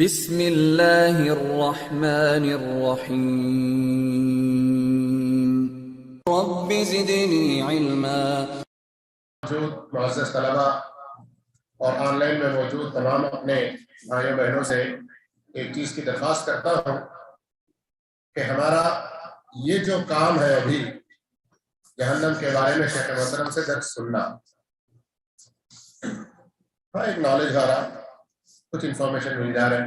بسم اللہ الرحمن الرحیم رب زدنی علما۔ موجود معزز طلبہ اور آن لائن میں موجود تمام اپنے بھائیوں بہنوں سے ایک چیز کی درخواست کرتا ہوں کہ ہمارا یہ جو کام ہے ابھی جہنم کے بارے میں شیخ محترم سے درس سننا، ہاں ایک نالج آ رہا، کچھ انفارمیشن مل جا رہا ہے،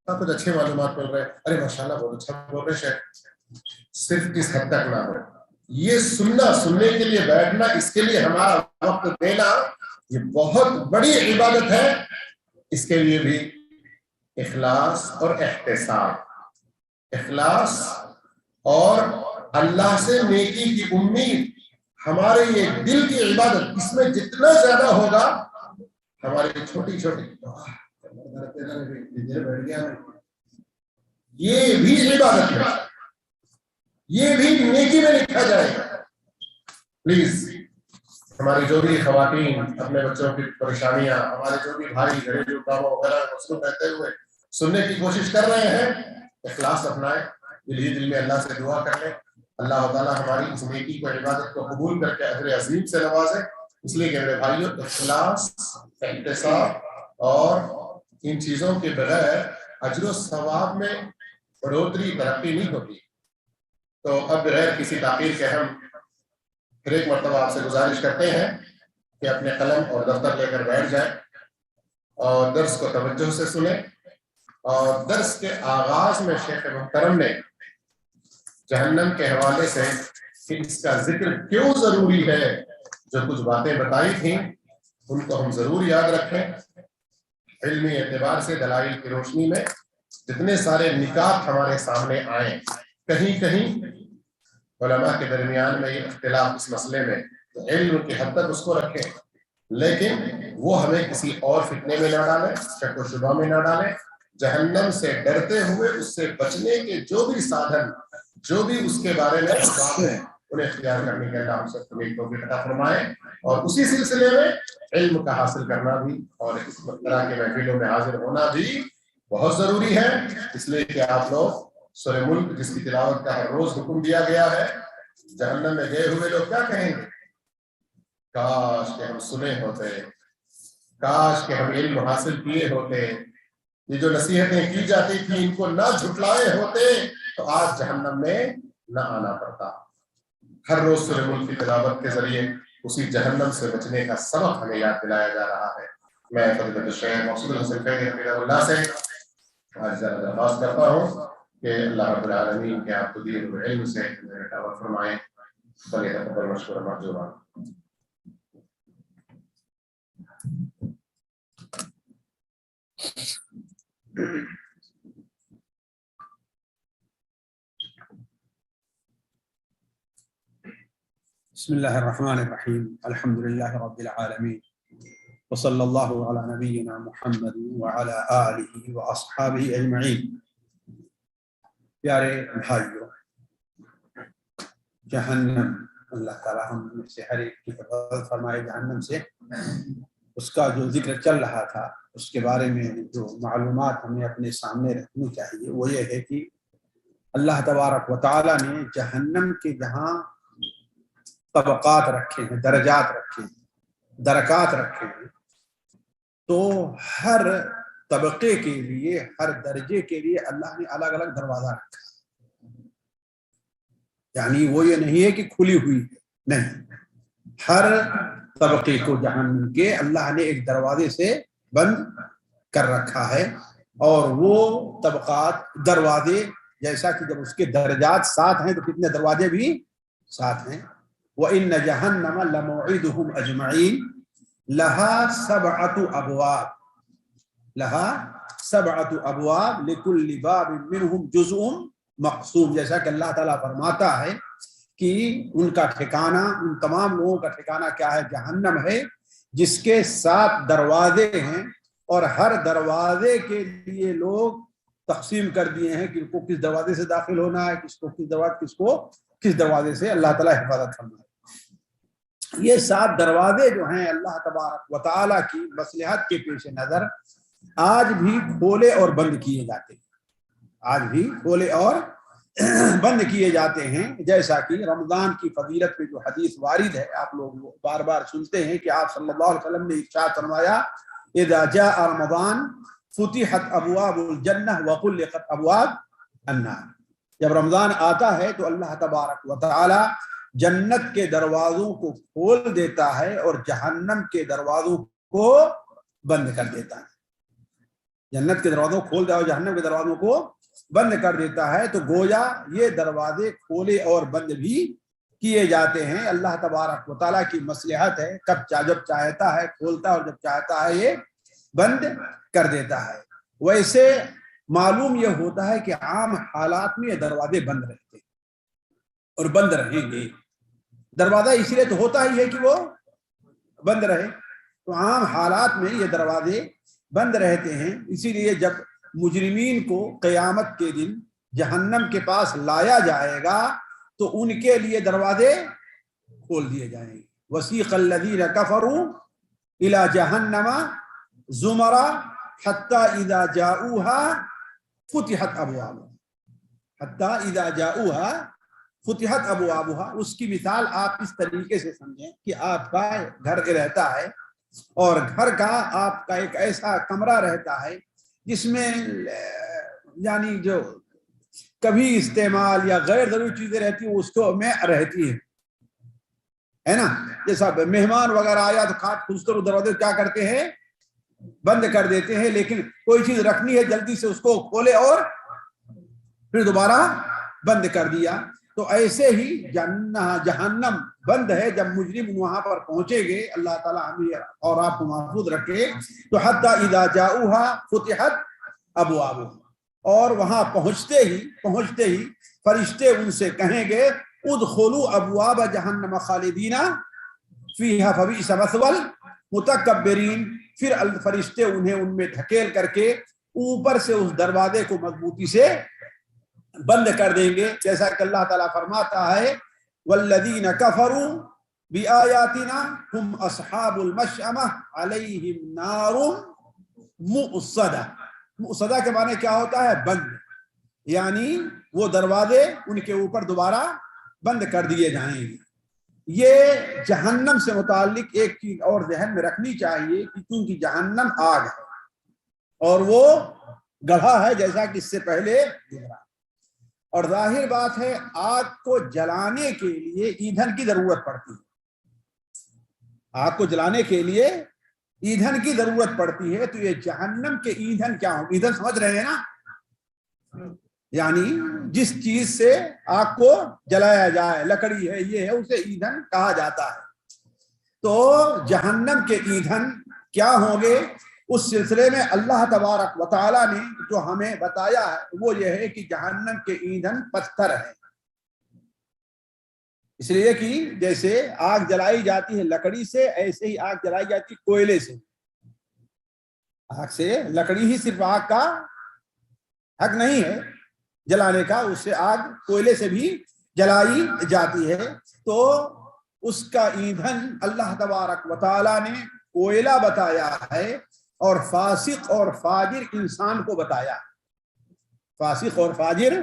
ہاں کچھ اچھے معلومات مل رہے ہیں، ارے ماشاءاللہ بہت اچھا بول رہے شیخ، صرف اس حد تک نہ ہو۔ یہ سننے کے لیے بیٹھنا، اس کے لیے ہمارا وقت دینا، یہ بہت بڑی عبادت ہے۔ اس کے لیے بھی اخلاص اور احتساب، اخلاص اور اللہ سے نیکی کی امید، ہمارے یہ دل کی عبادت، اس میں جتنا زیادہ ہوگا ہماری چھوٹی چھوٹی یہ بھی عبادت ہے، یہ بھی نیکی میں لکھا جائے گا۔ پلیز ہماری جو بھی خواتین اپنے بچوں کی پریشانیاں، ہمارے جو بھی بھائی گھریلو کاموں وغیرہ مصروف رہتے ہوئے سننے کی کوشش کر رہے ہیں، اخلاص اپنائیں، دل ہی دل میں اللہ سے دعا کر لیں، اللہ تعالیٰ ہماری اس نیکی کو، عبادت کو قبول کر کے اجر عظیم سے نوازے۔ اس لیے کہ میرے بھائیوں، اخلاص، احتساب اور ان چیزوں کے بغیر اجر و ثواب میں بڑھوتری، ترقی نہیں ہوتی۔ تو اب بغیر کسی تاخیر کے ہم پھر ایک مرتبہ آپ سے گزارش کرتے ہیں کہ اپنے قلم اور دفتر لے کر بیٹھ جائیں اور درس کو توجہ سے سنیں۔ اور درس کے آغاز میں شیخ محترم نے جہنم کے حوالے سے کہ اس کا ذکر کیوں ضروری ہے، جو کچھ باتیں بتائی تھیں ان کو ہم ضرور یاد رکھیں۔ علمی اعتبار سے دلائل کی روشنی میں جتنے سارے نکات ہمارے سامنے آئیں، کہیں کہیں علماء کے درمیان میں یہ اختلاف اس مسئلے میں، تو علم کی حد تک اس کو رکھیں، لیکن وہ ہمیں کسی اور فتنے میں نہ ڈالیں، شک و شبہ میں نہ ڈالیں۔ جہنم سے ڈرتے ہوئے اس سے بچنے کے جو بھی سادھن، جو بھی اس کے بارے میں اسباب ہیں، انہیں اختیار کرنے کے اللہ ہم سب کو توفیق عطا فرمائے۔ اور اسی سلسلے میں علم کا حاصل کرنا بھی اور اس طرح کے محفلوں میں حاضر ہونا بھی بہت ضروری ہے۔ اس لیے کہ آپ لوگ سورہ ملک، جس کی تلاوت کا ہر روز حکم دیا گیا ہے، جہنم میں گئے ہوئے لوگ کیا کہیں گے؟ کاش کہ ہم سنے ہوتے، کاش کہ ہم علم حاصل کیے ہوتے، یہ جو نصیحتیں کی جاتی تھیں ان کو نہ جھٹلائے ہوتے تو آج جہنم میں نہ آنا پڑتا۔ ہر روز سورہ ملک کی تلاوت کے ذریعے اسی جہنم سے بچنے کا سبق ہمیں یاد دلایا جا رہا ہے۔ میں فضیلت الشیخ محسود الحسن فیضی حفظہ اللہ سے آج درخواست کرتا ہوں کہ اللہ رب العالمین کے آپ کو دیے ہوئے علم سے عطا فرمائیں۔ فلیتفضل مشکورا ماجورا۔ بسم اللہ الرحمن الرحیم، الحمد للہ رب العالمین، وصلی اللہ علی نبینا محمد وعلی آلہ واصحابہ اجمعین۔ پیارے بھائیوں، جہنم، اللہ تعالیٰ ہم میں سے ہر ایک کی حفاظت فرمائے جہنم سے۔ اس کا جو ذکر چل رہا تھا، اس کے بارے میں جو معلومات ہمیں اپنے سامنے رکھنی چاہیے وہ یہ ہے کہ اللہ تبارک و تعالیٰ نے جہنم کے جہاں طبقات رکھے ہیں، درجات رکھے ہیں، درکات رکھے ہیں، تو ہر طبقے کے لیے، ہر درجے کے لیے اللہ نے الگ الگ دروازہ رکھا ہے۔ یعنی وہ یہ نہیں ہے کہ کھلی ہوئی ہے، نہیں، ہر طبقے کو جہنم کے اللہ نے ایک دروازے سے بند کر رکھا ہے۔ اور وہ طبقات، دروازے، جیسا کہ جب اس کے درجات 7 ہیں تو کتنے دروازے بھی 7 ہیں۔ وَإِنَّ جَهَنَّمَ لَمَوْعِدُهُمْ أَجْمَعِينَ لَهَا 7 أَبْوَابٍ لَهَا 7 أَبْوَابٍ لِكُلِّ بَابٍ مِّنْهُمْ جُزْءٌ مَقْسُومٌ۔ جیسا کہ اللہ تعالیٰ فرماتا ہے کہ ان کا ٹھکانہ، ان تمام لوگوں کا ٹھکانہ کیا ہے؟ جہنم ہے، جس کے 7 دروازے ہیں، اور ہر دروازے کے لیے لوگ تقسیم کر دیے ہیں کہ ان کو کس دروازے سے داخل ہونا ہے، کس کو کس دروازے سے اللہ تعالیٰ حفاظت فرمائے۔ یہ 7 دروازے جو ہیں اللہ تبارک و تعالیٰ کی مصلحت کے پیش نظر آج بھی کھولے اور بند کیے جاتے ہیں، آج بھی کھولے اور بند کیے جاتے ہیں. جیسا کہ رمضان کی فضیلت میں جو حدیث وارد ہے، آپ لوگ بار بار سنتے ہیں کہ آپ صلی اللہ علیہ وسلم نے ارشاد فرمایا اذا جاء رمضان فتحت ابواب الجنہ وغلقت ابواب النار. جب رمضان آتا ہے تو اللہ تبارک و تعالی جنت کے دروازوں کو کھول دیتا ہے اور جہنم کے دروازوں کو بند کر دیتا ہے. جنت کے دروازوں کو کھول دیتا ہے اور جہنم کے دروازوں کو بند کر دیتا ہے. تو گویا یہ دروازے کھولے اور بند بھی کیے جاتے ہیں. اللہ تبارک و تعالیٰ کی مصلحت ہے، جب چاہتا ہے کھولتا ہے اور جب چاہتا ہے یہ بند کر دیتا ہے. ویسے معلوم یہ ہوتا ہے کہ عام حالات میں یہ دروازے بند رہتے ہیں اور بند رہیں گے. دروازہ اس لیے تو ہوتا ہی ہے کہ وہ بند رہے، تو عام حالات میں یہ دروازے بند رہتے ہیں. اسی لیے جب مجرمین کو قیامت کے دن جہنم کے پاس لایا جائے گا تو ان کے لیے دروازے کھول دیے جائیں گے. وسیق الذین کفروا الی جہنم زمرا حتی اذا جاؤوها فتحت ابوابها، حتی اذا جاؤوها فتحت ابوابها. اس کی مثال آپ اس طریقے سے سمجھیں کہ آپ کا گھر رہتا ہے اور گھر کا آپ کا ایک ایسا کمرہ رہتا ہے جس میں یعنی جو کبھی استعمال یا غیر ضروری چیزیں رہتی ہیں اس کو میں رہتی ہے نا. جیسا مہمان وغیرہ آیا تو کھات کھوس کر دروازے کیا کرتے ہیں، بند کر دیتے ہیں. لیکن کوئی چیز رکھنی ہے جلدی سے اس کو کھولے اور پھر دوبارہ بند کر دیا. تو ایسے ہی جہنم بند ہے. جب مجرم وہاں پر پہنچے گے، اللہ تعالیٰ ہمیں اور آپ کو محفوظ رکھے، تو حتی اذا جاؤوها فتحت ابوابها، اور وہاں پہنچتے ہی فرشتے ان سے کہیں گے ادخلوا ابواب جہنم خالدین فیہا فبئس مثوى المتکبرین. پھر فرشتے انہیں ان میں دھکیل کر کے اوپر سے اس دروازے کو مضبوطی سے بند کر دیں گے. جیسا کہ اللہ تعالیٰ فرماتا ہے والذین کفروا بآیاتنا ہم اصحاب المشأمہ علیہم نار مؤصدہ. مؤصدہ کے معنی کیا ہوتا ہے، بند، یعنی وہ دروازے ان کے اوپر دوبارہ بند کر دیے جائیں گے. یہ جہنم سے متعلق ایک چیز اور ذہن میں رکھنی چاہیے کہ کیونکہ جہنم آگ ہے اور وہ گڑھا ہے جیسا کہ اس سے پہلے گزرا، اور ظاہر بات ہے آگ کو جلانے کے لیے ایندھن کی ضرورت پڑتی ہے. آگ کو جلانے کے لیے ایندھن کی ضرورت پڑتی ہے. تو یہ جہنم کے ایندھن کیا ہوں، ایندھن سمجھ رہے ہیں نا، یعنی جس چیز سے آگ کو جلایا جائے، لکڑی ہے، یہ ہے، اسے ایندھن کہا جاتا ہے. تو جہنم کے ایندھن کیا ہوں گے، اس سلسلے میں اللہ تبارک و تعالیٰ نے جو ہمیں بتایا ہے وہ یہ ہے کہ جہنم کے ایندھن پتھر ہیں. اس لیے کہ جیسے آگ جلائی جاتی ہے لکڑی سے، ایسے ہی آگ جلائی جاتی ہے کوئلے سے. آگ سے لکڑی ہی صرف آگ کا حق نہیں ہے جلانے کا، اس سے آگ کوئلے سے بھی جلائی جاتی ہے. تو اس کا ایندھن اللہ تبارک و تعالیٰ نے کوئلہ بتایا ہے اور فاسق اور فاجر انسان کو بتایا. فاسق اور فاجر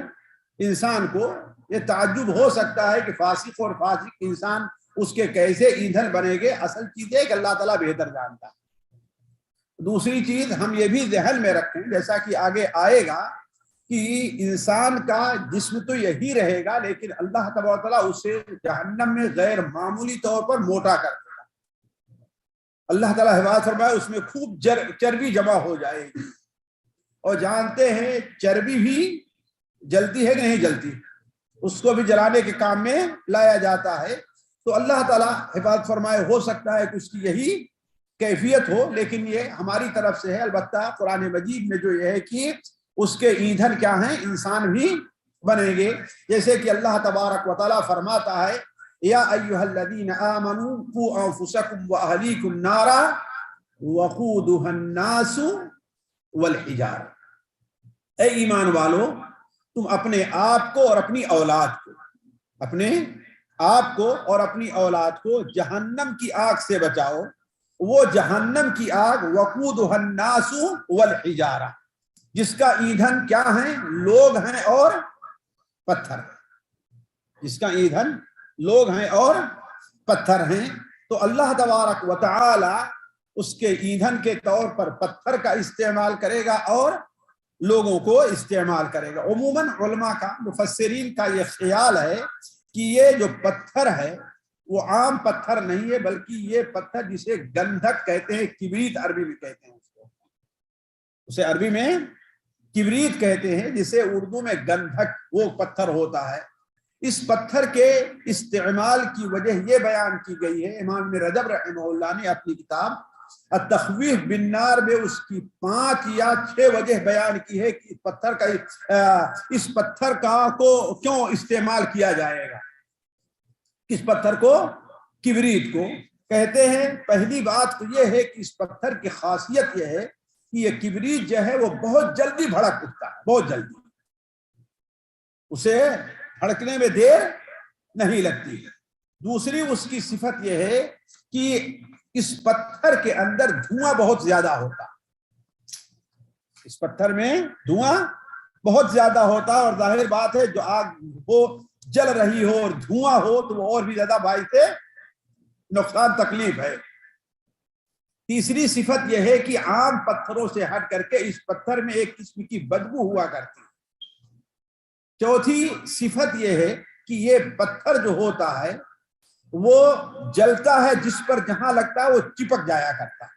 انسان کو یہ تعجب ہو سکتا ہے کہ فاسق اور فاجر انسان اس کے کیسے ایندھن بنے گے. اصل چیز ہے کہ اللہ تعالیٰ بہتر جانتا ہے. دوسری چیز ہم یہ بھی ذہن میں رکھیں، جیسا کہ آگے آئے گا، کہ انسان کا جسم تو یہی رہے گا لیکن اللہ تبارک و تعالیٰ اسے جہنم میں غیر معمولی طور پر موٹا کر دے گا. اللہ تعالیٰ حفاظت فرمائے اس میں خوب چربی جمع ہو جائے گی. اور جانتے ہیں چربی بھی جلتی ہے کہ نہیں جلتی، اس کو بھی جلانے کے کام میں لایا جاتا ہے. تو اللہ تعالیٰ حفاظت فرمائے ہو سکتا ہے کہ اس کی یہی کیفیت ہو، لیکن یہ ہماری طرف سے ہے. البتہ قرآن مجید میں جو یہ ہے کہ اس کے ایندھن کیا ہیں، انسان بھی بنیں گے. جیسے کہ اللہ تبارک و تعالیٰ فرماتا ہے یا ایھا الذین آمنوا قوا انفسکم واہلیکم نارا وقودھا الناس والحجارہ. اے ایمان والو، تم اپنے آپ کو اور اپنی اولاد کو جہنم کی آگ سے بچاؤ. وہ جہنم کی آگ وقودها الناس والحجارہ، جس کا ایندھن کیا ہیں؟ لوگ ہیں اور پتھر، جس کا ایندھن لوگ ہیں اور پتھر ہیں۔ تو اللہ تبارک و تعالی اس کے ایندھن کے طور پر پتھر کا استعمال کرے گا اور لوگوں کو استعمال کرے گا۔ عموماً علماء کا، مفسرین کا یہ خیال ہے کہ یہ جو پتھر ہے وہ عام پتھر نہیں ہے، بلکہ یہ پتھر جسے گندھک کہتے ہیں، کبریت عربی میں کہتے ہیں اسے عربی میں کبریت کہتے ہیں، جسے اردو میں گندھک وہ پتھر ہوتا ہے۔ اس پتھر کے استعمال کی وجہ یہ بیان کی گئی ہے، امام ابن رجب رحمہ اللہ نے اپنی کتاب التخویف بالنار میں اس کی 5 یا 6 وجہ بیان کی ہے کہ اس پتھر کا کو کیوں استعمال کیا جائے گا، کس پتھر کو؟ کبریت کو کہتے ہیں۔ پہلی بات تو یہ ہے کہ اس پتھر کی خاصیت یہ ہے کہ یہ کبریت جو ہے وہ بہت جلدی بھڑک اٹھتا ہے، بہت جلدی، اسے بھڑکنے میں دیر نہیں لگتی ہے۔ دوسری اس کی صفت یہ ہے کہ اس پتھر کے اندر دھواں بہت زیادہ ہوتا، اس پتھر میں دھواں بہت زیادہ ہوتا، اور ظاہر بات ہے جو آگ وہ جل رہی ہو اور دھواں ہو تو وہ اور بھی زیادہ باعث نقصان تکلیف ہے۔ تیسری صفت یہ ہے کہ عام پتھروں سے ہٹ کر کے اس پتھر میں ایک قسم کی بدبو ہوا کرتی۔ چوتھی صفت یہ ہے کہ یہ پتھر جو ہوتا ہے وہ جلتا ہے، جس پر جہاں لگتا ہے وہ چپک جایا کرتا ہے۔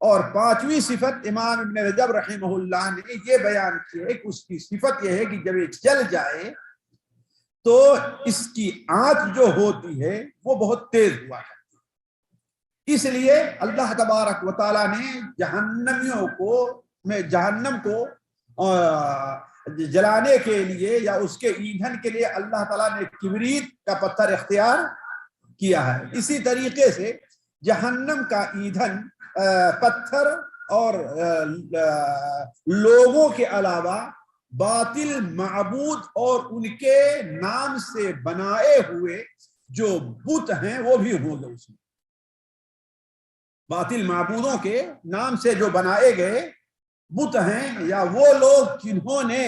اور 5ویں صفت امام ابن رجب رحمہ اللہ نے یہ بیان کی ہے کہ اس کی صفت یہ ہے کہ جب یہ جل جائے تو اس کی آنچ جو ہوتی ہے وہ بہت تیز ہوا کرتی ہے۔ اس لیے اللہ تبارک و تعالیٰ نے جہنم کو جلانے کے لیے یا اس کے ایندھن کے لیے اللہ تعالیٰ نے کبریت کا پتھر اختیار کیا ہے۔ اسی طریقے سے جہنم کا ایندھن پتھر اور لوگوں کے علاوہ باطل معبود اور ان کے نام سے بنائے ہوئے جو بت ہیں وہ بھی ہوں گے اس میں۔ باطل معبودوں کے نام سے جو بنائے گئے بت ہیں، یا وہ لوگ جنہوں نے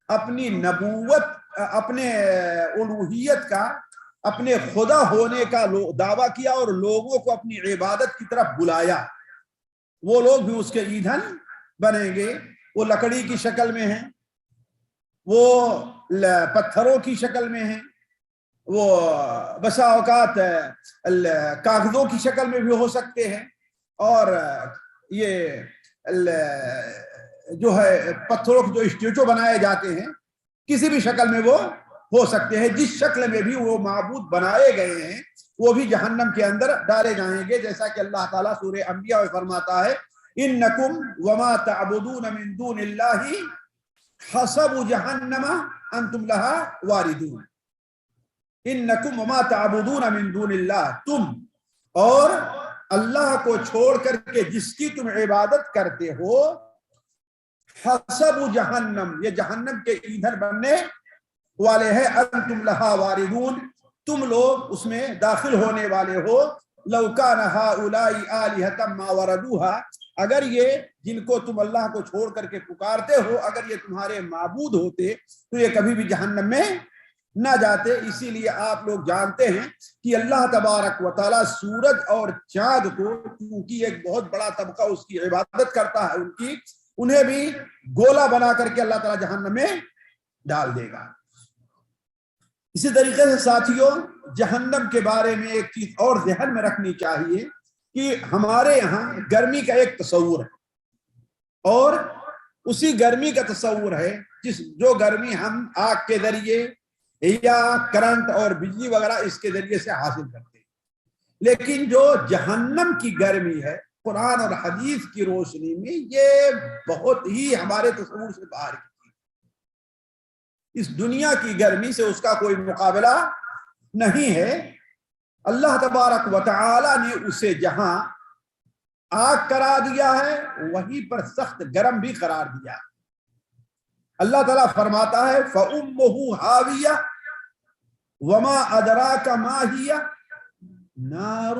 اپنی نبوت، اپنے الوہیت کا، اپنے خدا ہونے کا دعویٰ کیا اور لوگوں کو اپنی عبادت کی طرف بلایا، وہ لوگ بھی اس کے ایندھن بنیں گے۔ وہ لکڑی کی شکل میں ہیں، وہ پتھروں کی شکل میں ہیں، وہ بسا اوقات کاغذوں کی شکل میں بھی ہو سکتے ہیں، اور یہ جو ہے پتھروں کے جو اسٹیچو بنائے جاتے ہیں کسی بھی شکل میں وہ ہو سکتے ہیں۔ جس شکل میں بھی وہ معبود بنائے گئے ہیں وہ بھی جہنم کے اندر ڈالے جائیں گے، جیسا کہ اللہ تعالیٰ سورہ انبیاء میں فرماتا ہے انکم وما تعبدون من دون اللہ حسب جہنم انتم لہا واردون۔ انکم وما تعبدون من دون اللہ، تم اور اللہ کو چھوڑ کر کے جس کی تم عبادت کرتے ہو، حسب جہنم، یہ جہنم کے ایندھن بننے والے ہیں، انتم لہا واردون، تم لوگ اس میں داخل ہونے والے ہو۔ لو کان ہؤلاء آلہۃ ما وردوها، اگر یہ جن کو تم اللہ کو چھوڑ کر کے پکارتے ہو اگر یہ تمہارے معبود ہوتے تو یہ کبھی بھی جہنم میں نہ جاتے۔ اسی لیے آپ لوگ جانتے ہیں کہ اللہ تبارک و تعالیٰ سورج اور چاند کو، کیونکہ ایک بہت بڑا طبقہ اس کی عبادت کرتا ہے انہیں بھی گولا بنا کر کے اللہ تعالیٰ جہنم میں ڈال دے گا۔ اسی طریقے سے ساتھیوں، جہنم کے بارے میں ایک چیز اور ذہن میں رکھنی چاہیے کہ ہمارے یہاں گرمی کا ایک تصور ہے، اور اسی گرمی کا تصور ہے جو گرمی ہم آگ کے ذریعے یا کرنٹ اور بجلی وغیرہ اس کے ذریعے سے حاصل کرتے ہیں، لیکن جو جہنم کی گرمی ہے قرآن اور حدیث کی روشنی میں یہ بہت ہی ہمارے تصور سے باہر کی، اس دنیا کی گرمی سے اس کا کوئی مقابلہ نہیں ہے۔ اللہ تبارک و تعالی نے اسے جہاں آگ قرار دیا ہے وہیں پر سخت گرم بھی قرار دیا ہے۔ اللہ تعالیٰ فرماتا ہے فَأُمُّهُ هَاوِيَةٌ وَمَا أَدْرَاكَ مَا هِيَ نَارٌ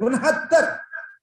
69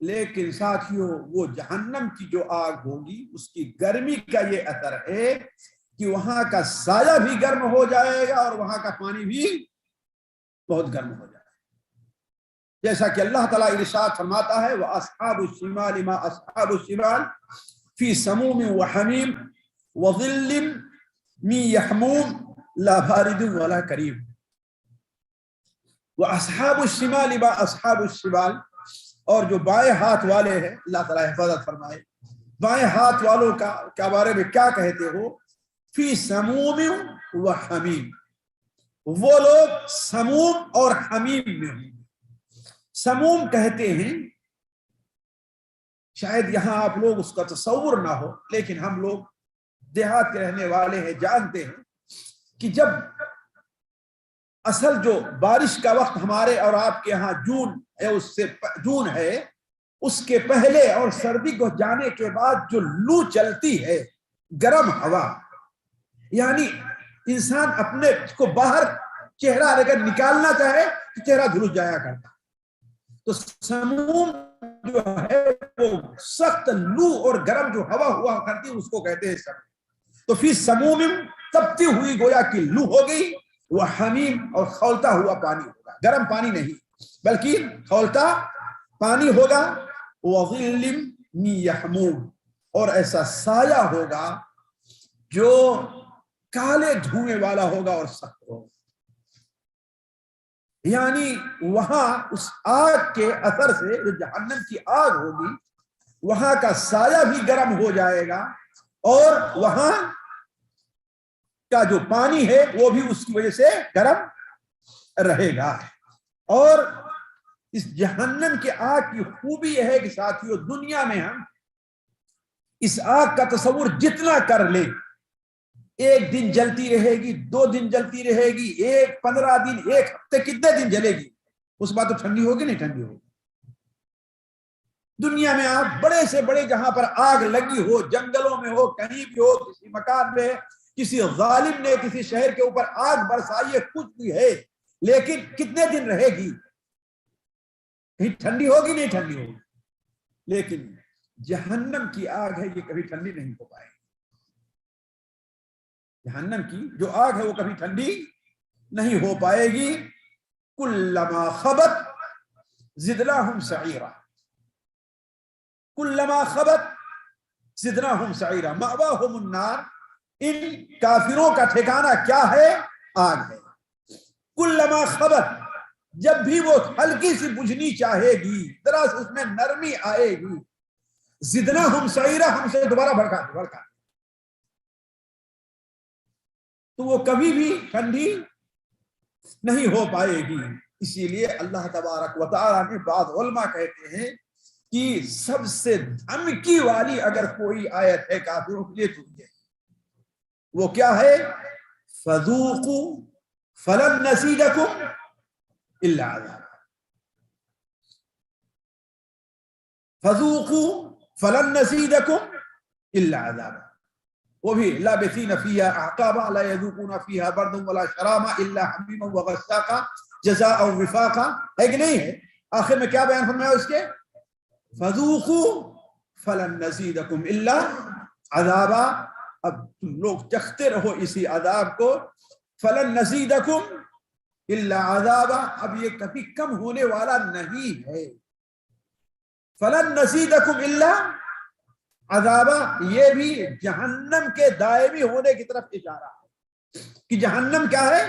لیکن ساتھیوں وہ جہنم کی جو آگ ہوگی اس کی گرمی کا یہ اثر ہے کہ وہاں کا سایہ بھی گرم ہو جائے گا اور وہاں کا پانی بھی بہت گرم ہو جائے گا، جیسا کہ اللہ تعالیٰ ارشاد فرماتا ہے وَأَصْحَابُ الشِّمَالِ مَا أَصْحَابُ الشِّمَالِ فِي سَمُومٍ وَحَمِيمٍ وَظِلٍّ مِّن يَحْمُومٍ لَا بَارِدٍ وَلَا كَرِيمٍ۔ وَأَصْحَابُ الشِّمَالِ مَا أَصْحَابُ الشِّمَالِ، اور جو بائیں ہاتھ والے ہیں، اللہ تعالیٰ حفاظت فرمائے، بائیں ہاتھ والوں کا بارے میں کیا کہتے ہو؟ فی سموم و حمیم، وہ لوگ سموم اور حمیم میں ہوں۔ سموم کہتے ہیں، شاید یہاں آپ لوگ اس کا تصور نہ ہو، لیکن ہم لوگ دیہات کے رہنے والے ہیں، جانتے ہیں کہ جب اصل جو بارش کا وقت ہمارے اور آپ کے ہاں جون ہے، اس سے جون ہے، اس کے پہلے اور سردی کو جانے کے بعد جو لو چلتی ہے، گرم ہوا، یعنی انسان اپنے کو باہر چہرہ اگر نکالنا چاہے تو چہرہ جھلس جایا کرتا۔ تو سموم جو ہے وہ سخت لو اور گرم جو ہوا ہوا کرتی اس کو کہتے ہیں سموم۔ تو فی سموم تپتی ہوئی گویا کہ لو ہو گئی، وہ حمیم اور کھولتا ہوا پانی ہوگا، گرم پانی نہیں بلکہ کھولتا پانی ہوگا، وَظِلٍّ مِّن يَحْمُومٍ، اور ایسا سایہ ہوگا جو کالے دھوئیں والا ہوگا اور سخت ہوگا۔ یعنی وہاں اس آگ کے اثر سے جو جہنم کی آگ ہوگی، وہاں کا سایہ بھی گرم ہو جائے گا اور وہاں کا جو پانی ہے وہ بھی اس کی وجہ سے گرم رہے گا۔ اور اس جہنم کے آگ کی خوبی یہ ہے کہ ساتھیوں دنیا میں ہم اس آگ کا تصور جتنا کر لیں، ایک دن جلتی رہے گی، 2 دن جلتی رہے گی، 15 دن، 1 ہفتے، کتنے دن جلے گی، اس بات تو ٹھنڈی ہوگی نہیں ٹھنڈی ہوگی۔ دنیا میں آپ بڑے سے بڑے جہاں پر آگ لگی ہو، جنگلوں میں ہو، کہیں بھی ہو، کسی مکان میں، کسی ظالم نے کسی شہر کے اوپر آگ برسائی ہے، کچھ بھی ہے، لیکن کتنے دن رہے گی؟ کہیں ٹھنڈی ہوگی نہیں ٹھنڈی ہوگی۔ لیکن جہنم کی آگ ہے یہ کبھی ٹھنڈی نہیں ہو پائے گی۔ جہنم کی جو آگ ہے وہ کبھی ٹھنڈی نہیں ہو پائے گی۔ کلما خبت زدناہم سعیرا، کلما خبت زدناہم سعیرا، مأواہم النار، ان کافروں کا ٹھکانہ کیا ہے؟ آگ ہے۔ کلما خبت، جب بھی وہ ہلکی سی بجھنی چاہے گی، ذرا اس میں نرمی آئے گی، زدناہم سعیرا، ہم سے دوبارہ بھڑکا، تو وہ کبھی بھی ٹھنڈی نہیں ہو پائے گی۔ اسی لیے اللہ تبارک و تعالیٰ نے، بعض علماء کہتے ہیں کہ سب سے دھمکی والی اگر کوئی آیت ہے کافروں کے لیے تو یہ، وہ کیا ہے؟ فذوقوا فلن نزیدکم الا عذابا، فذوقوا فلن نزیدکم الا عذابا، وہ بھی لابثین فیہا احقابا لا یذوقون فیہا بردا ولا شراما الا حمیما وغساقا جزاء وفاقا، ہے کہ نہیں ہے؟ آخر میں کیا بیان فرمایا اس کے؟ فذوقوا فلن نزیدکم الا عذابا، اب تم لوگ چکھتے رہو اسی عذاب کو، فلن نزیدکم الا عذابا، اب یہ کبھی کم ہونے والا نہیں ہے، فلن نزیدکم الا عذابا، یہ بھی جہنم کے دائمی ہونے کی طرف اشارہ ہے کہ جہنم کیا ہے؟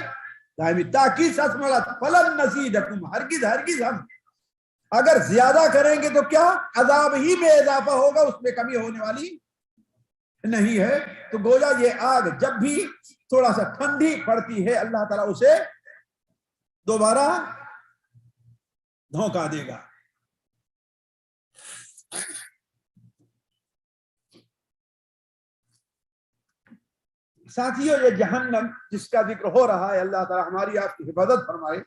دائمی، تاکید سے سمجھا، فلن نزیدکم، ہرگز ہرگز ہم اگر زیادہ کریں گے تو کیا؟ عذاب ہی میں اضافہ ہوگا، اس میں کمی ہونے والی نہیں ہے۔ تو گویا یہ آگ جب بھی تھوڑا سا ٹھنڈی پڑتی ہے، اللہ تعالیٰ اسے دوبارہ دھوکہ دے گا۔ ساتھیوں یہ جہنم جس کا ذکر ہو رہا ہے، اللہ تعالیٰ ہماری آپ کی حفاظت فرمائے۔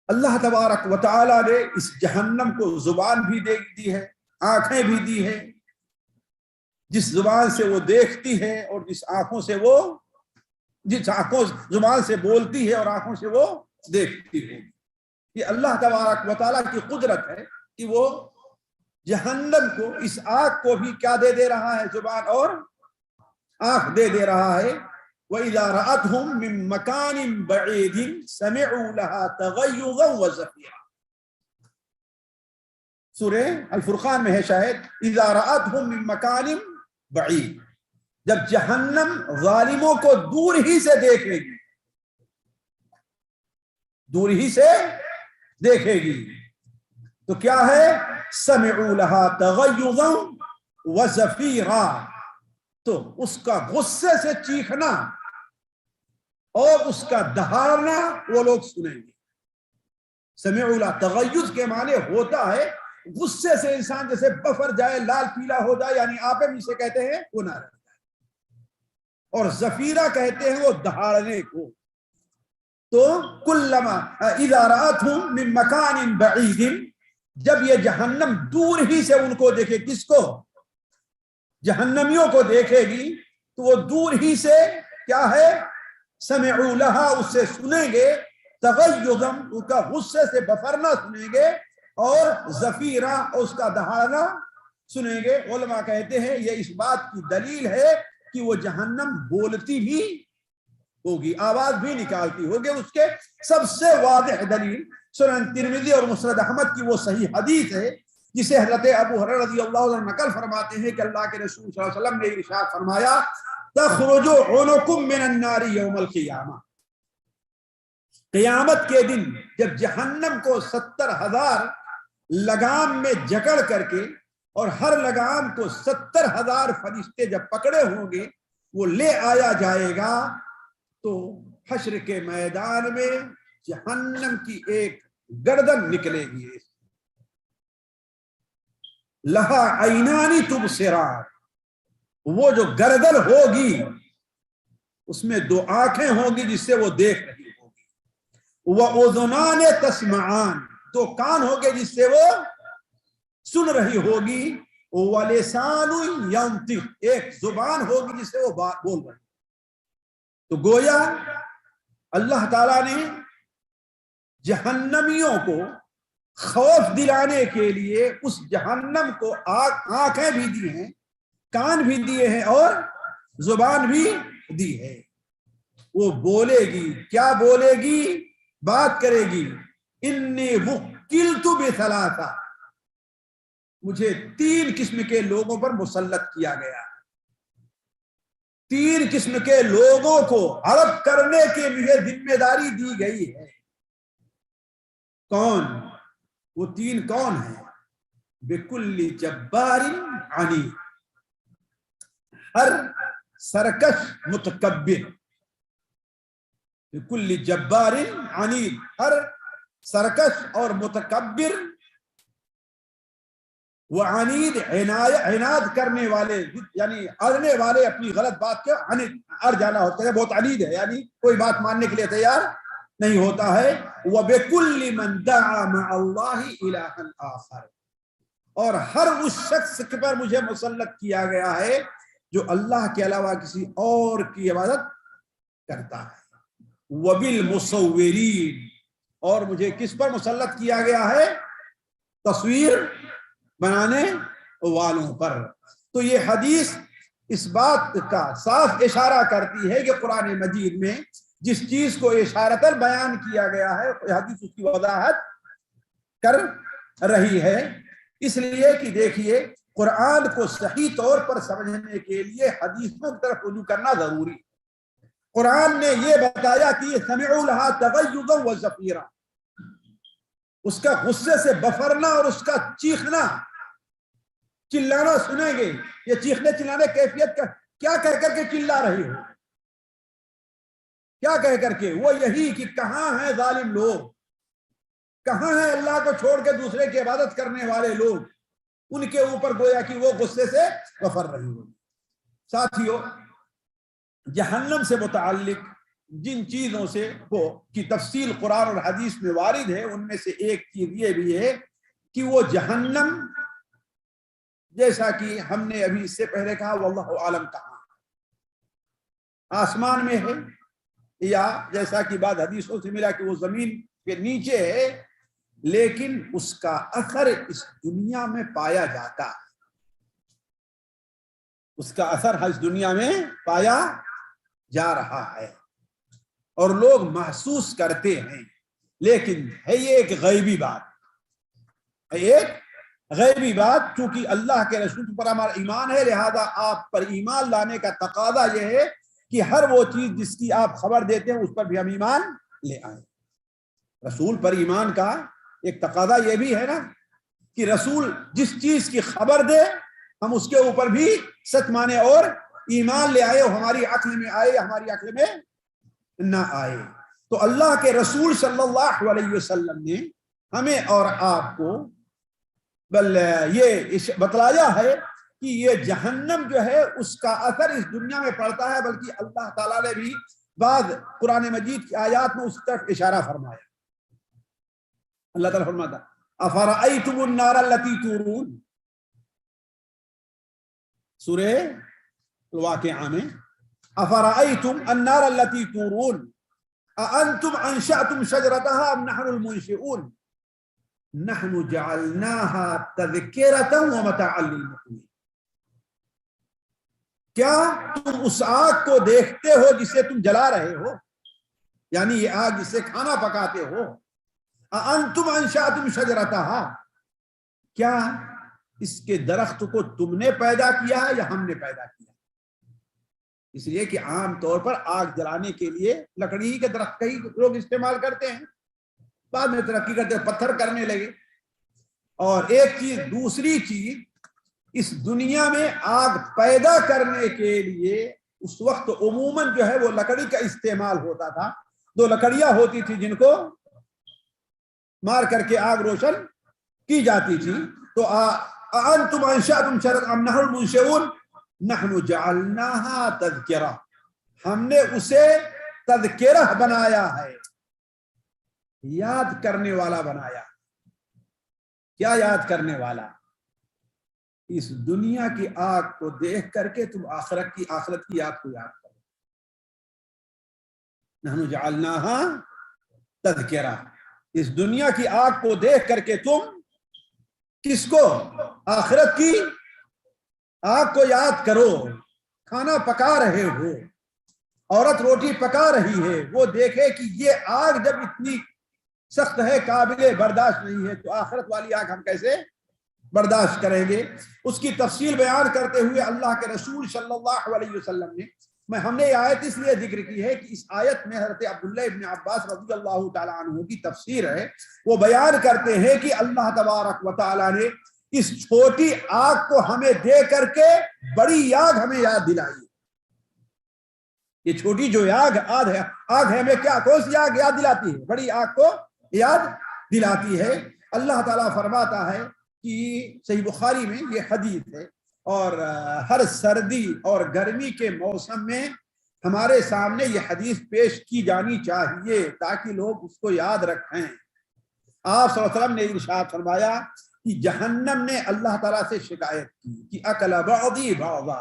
اللہ تبارک و تعالیٰ نے اس جہنم کو زبان بھی دی ہے، آنکھیں بھی دی ہے، جس زبان سے وہ دیکھتی ہے اور جس آنکھوں زبان سے بولتی ہے اور آنکھوں سے وہ دیکھتی ہے۔ یہ اللہ تبارک و تعالیٰ کی قدرت ہے کہ وہ جہنم کو اس آگ کو بھی کیا دے رہا ہے؟ زبان اور آنکھ دے رہا ہے. وَإِذَا رَأَتْهُم مِّن مَّكَانٍ بَعِيدٍ سَمِعُوا لَهَا تَغَيُّظًا وَزَفِيرًا. سورہ الفرقان میں ہے شاید. اِذَا رَأَتْهُم مِّن مَّكَانٍ بَعِيدٍ، جب جہنم ظالموں کو دور ہی سے دیکھے گی، دور ہی سے دیکھے گی تو کیا ہے؟ سَمِعُوا لَهَا تَغَيُّظًا وَزَفِيرًا، تو اس کا غصے سے چیخنا اور اس کا دہاڑنا وہ لوگ سنیں گے. سمعوا لها تغیظ کے معنی ہوتا ہے غصے سے انسان جیسے بفر جائے، لال پیلا ہو جائے، یعنی آپے جسے کہتے ہیں وہ نہ رہ جائے. اور زفیرہ کہتے ہیں وہ دہاڑنے کو. تو کلما اذا رأتهم من مکان بعید، جب یہ جہنم دور ہی سے ان کو دیکھے، کس کو؟ جہنمیوں کو دیکھے گی، تو وہ دور ہی سے کیا ہے؟ سمعوا لها، اس سے سنیں گے، تغیظا، اس کا غصے سے بفرنا سنیں گے، اور زفیرا، اس کا دہاڑنا سنیں گے. علماء کہتے ہیں یہ اس بات کی دلیل ہے کہ وہ جہنم بولتی بھی ہوگی، آواز بھی نکالتی ہوگی. اس کے سب سے واضح دلیل سنن ترمذی اور مسند احمد کی وہ صحیح حدیث ہے جسے حضرت ابو ہریرہ رضی اللہ عنہ نقل فرماتے ہیں کہ اللہ کے رسول صلی اللہ علیہ وسلم نے ارشاد فرمایا: تخرج عنقم من النار یوم القیامہ. قیامت کے دن جب جہنم کو 70,000 لگام میں جکڑ کر کے، اور ہر لگام کو 70,000 فرشتے جب پکڑے ہوں گے وہ لے آیا جائے گا، تو حشر کے میدان میں جہنم کی ایک گردن نکلے گی. لہا عینانی تبصران، وہ جو گردن ہوگی اس میں 2 آنکھیں ہوں گی جس سے وہ دیکھ رہی ہوگی. وَأُذُنَانِ تَسْمَعَانِ، 2 کان ہوگے جس سے وہ سن رہی ہوگی. وَلِسَانٌ يَنطِقُ، ایک زبان ہوگی جس سے وہ بول رہی. تو گویا اللہ تعالیٰ نے جہنمیوں کو خوف دلانے کے لیے اس جہنم کو آنکھیں بھی دی ہیں، کان بھی دیے ہیں، اور زبان بھی دی ہے. وہ بولے گی، کیا بولے گی؟ بات کرے گی: انی وکلت بثلاثہ، مجھے 3 قسم کے لوگوں پر مسلط کیا گیا. 3 قسم کے لوگوں کو ہڑپ کرنے کے لیے ذمہ داری دی گئی ہے. کون؟ وہ 3 کون ہیں؟ بکل جبار عنید، ہر سرکش متکبر. بکل جبار عنید، ہر سرکش اور متکبر. وہ عنید، عناد کرنے والے، یعنی اڑنے والے، اپنی غلط بات کے اڑ جانا ہوتا ہے. بہت عنید ہے، یعنی کوئی بات ماننے کے لیے تیار نہیں ہوتا ہے. وَبِكُلِّ مَنْ دَعَا مَعَ اللَّهِ إِلَٰهًا آخَرَ، اور ہر اس شخص پر مجھے مسلط کیا گیا ہے جو اللہ کے علاوہ کسی اور کی عبادت کرتا ہے. وَبِالْمُصَوِّرِينَ، اور مجھے کس پر مسلط کیا گیا ہے؟ تصویر بنانے والوں پر. تو یہ حدیث اس بات کا صاف اشارہ کرتی ہے کہ قرآن مجید میں جس چیز کو اشارتاً بیان کیا گیا ہے، حدیث اس کی وضاحت کر رہی ہے. اس لیے کہ دیکھیے، قرآن کو صحیح طور پر سمجھنے کے لیے حدیثوں کی طرف رجوع کرنا ضروری ہے. قرآن نے یہ بتایا کہ یہ سمعوا لها تغیظا وزفیرا، اس کا غصے سے بفرنا اور اس کا چیخنا، چلانا سنیں گے. یہ چیخنے چلانے کیفیت کا کیا کہہ کر کے چلا رہی ہو؟ کیا کہہ کر کے؟ وہ یہی کہ کہاں ہیں ظالم لوگ، کہاں ہیں اللہ کو چھوڑ کے دوسرے کی عبادت کرنے والے لوگ. ان کے اوپر گویا کہ وہ غصے سے بفر رہی ہو. ساتھیو، جہنم سے متعلق جن چیزوں سے کی تفصیل قرآن اور حدیث میں وارد ہے، ان میں سے ایک چیز یہ بھی ہے کہ وہ جہنم، جیسا کہ ہم نے ابھی اس سے پہلے کہا واللہ عالم، کہاں آسمان میں ہے، یا جیسا کہ بعض حدیثوں سے ملا کہ وہ زمین کے نیچے ہے، لیکن اس کا اثر اس دنیا میں پایا جاتا ہے، اس کا اثر اس دنیا میں پایا جا رہا ہے اور لوگ محسوس کرتے ہیں، لیکن ہے یہ ایک غیبی بات ہے، ایک غیبی بات۔ چونکہ اللہ کے رسول پر ہمارا ایمان ہے، لہذا آپ پر ایمان لانے کا تقاضا یہ ہے کہ ہر وہ چیز جس کی آپ خبر دیتے ہیں اس پر بھی ہم ایمان لے آئیں۔ رسول پر ایمان کا ایک تقاضا یہ بھی ہے نا کہ رسول جس چیز کی خبر دے ہم اس کے اوپر بھی سچ مانے اور ایمان لے آئے، ہماری عقل میں آئے، ہماری عقل میں نہ آئے۔ تو اللہ کے رسول صلی اللہ علیہ وسلم نے ہمیں اور آپ کو بل یہ بتلایا ہے کہ یہ جہنم جو ہے اس کا اثر اس دنیا میں پڑتا ہے، بلکہ اللہ تعالیٰ نے بھی بعض قرآن مجید کی آیات میں اس طرف اشارہ فرمایا۔ اللہ تعالیٰ فرماتا افرأیتم النار التی تورون، سورہ الواقعہ میں افرأیتم النار التی تورون اانتم انشأتم شجرتها ام نحن المنشئون نحن جعلناها تذکرۃ ومتاعا للمقوین۔ کیا تم اس آگ کو دیکھتے ہو جسے تم جلا رہے ہو، یعنی یہ آگ جسے کھانا پکاتے ہو، اانتم انشأتم شجرتها، کیا اس کے درخت کو تم نے پیدا کیا ہے یا ہم نے پیدا کیا؟ اس لیے کہ عام طور پر آگ جلانے کے لیے لکڑی کے درخت کا ہی لوگ استعمال کرتے ہیں، بعد میں ترقی کرتے پتھر کرنے لگے۔ اور ایک چیز، دوسری چیز، اس دنیا میں آگ پیدا کرنے کے لیے اس وقت عموماً جو ہے وہ لکڑی کا استعمال ہوتا تھا، دو لکڑیاں ہوتی تھی جن کو مار کر کے آگ روشن کی جاتی تھی۔ تو انتم انشأتم شجرۃ ام نحن المنشئون نحن جعلناها تذکرہ، ہم نے اسے تذکرہ بنایا ہے، یاد کرنے والا بنایا۔ کیا یاد کرنے والا؟ اس دنیا کی آگ کو دیکھ کر کے تم آخرت کی یاد کو یاد کرو۔ نحن جعلناها تذکرہ، اس دنیا کی آگ کو دیکھ کر کے تم کس کو؟ آخرت کی آگ کو یاد کرو۔ کھانا پکا رہے ہو، عورت روٹی پکا رہی ہے، وہ دیکھے کہ یہ آگ جب اتنی سخت ہے، قابل برداشت نہیں ہے، تو آخرت والی آگ ہم کیسے برداشت کریں گے؟ اس کی تفصیل بیان کرتے ہوئے اللہ کے رسول صلی اللہ علیہ وسلم نے ہم نے یہ آیت اس لیے ذکر کی ہے کہ اس آیت میں حضرت عبداللہ ابن عباس رضی اللہ تعالیٰ عنہ کی تفسیر ہے، وہ بیان کرتے ہیں کہ اللہ تبارک و تعالیٰ نے اس چھوٹی آگ کو ہمیں دے کر کے بڑی آگ ہمیں یاد دلائی۔ یہ چھوٹی جو آگ ہے ہمیں کیا کون سی آگ یاد دلاتی ہے؟ بڑی آگ کو یاد دلاتی ہے۔ اللہ تعالیٰ فرماتا ہے کہ صحیح بخاری میں یہ حدیث ہے، اور ہر سردی اور گرمی کے موسم میں ہمارے سامنے یہ حدیث پیش کی جانی چاہیے تاکہ لوگ اس کو یاد رکھیں۔ آپ صلی اللہ علیہ وسلم نے ارشاد فرمایا کہ جہنم نے اللہ تعالیٰ سے شکایت کی کہ اکل بعضی بعضا،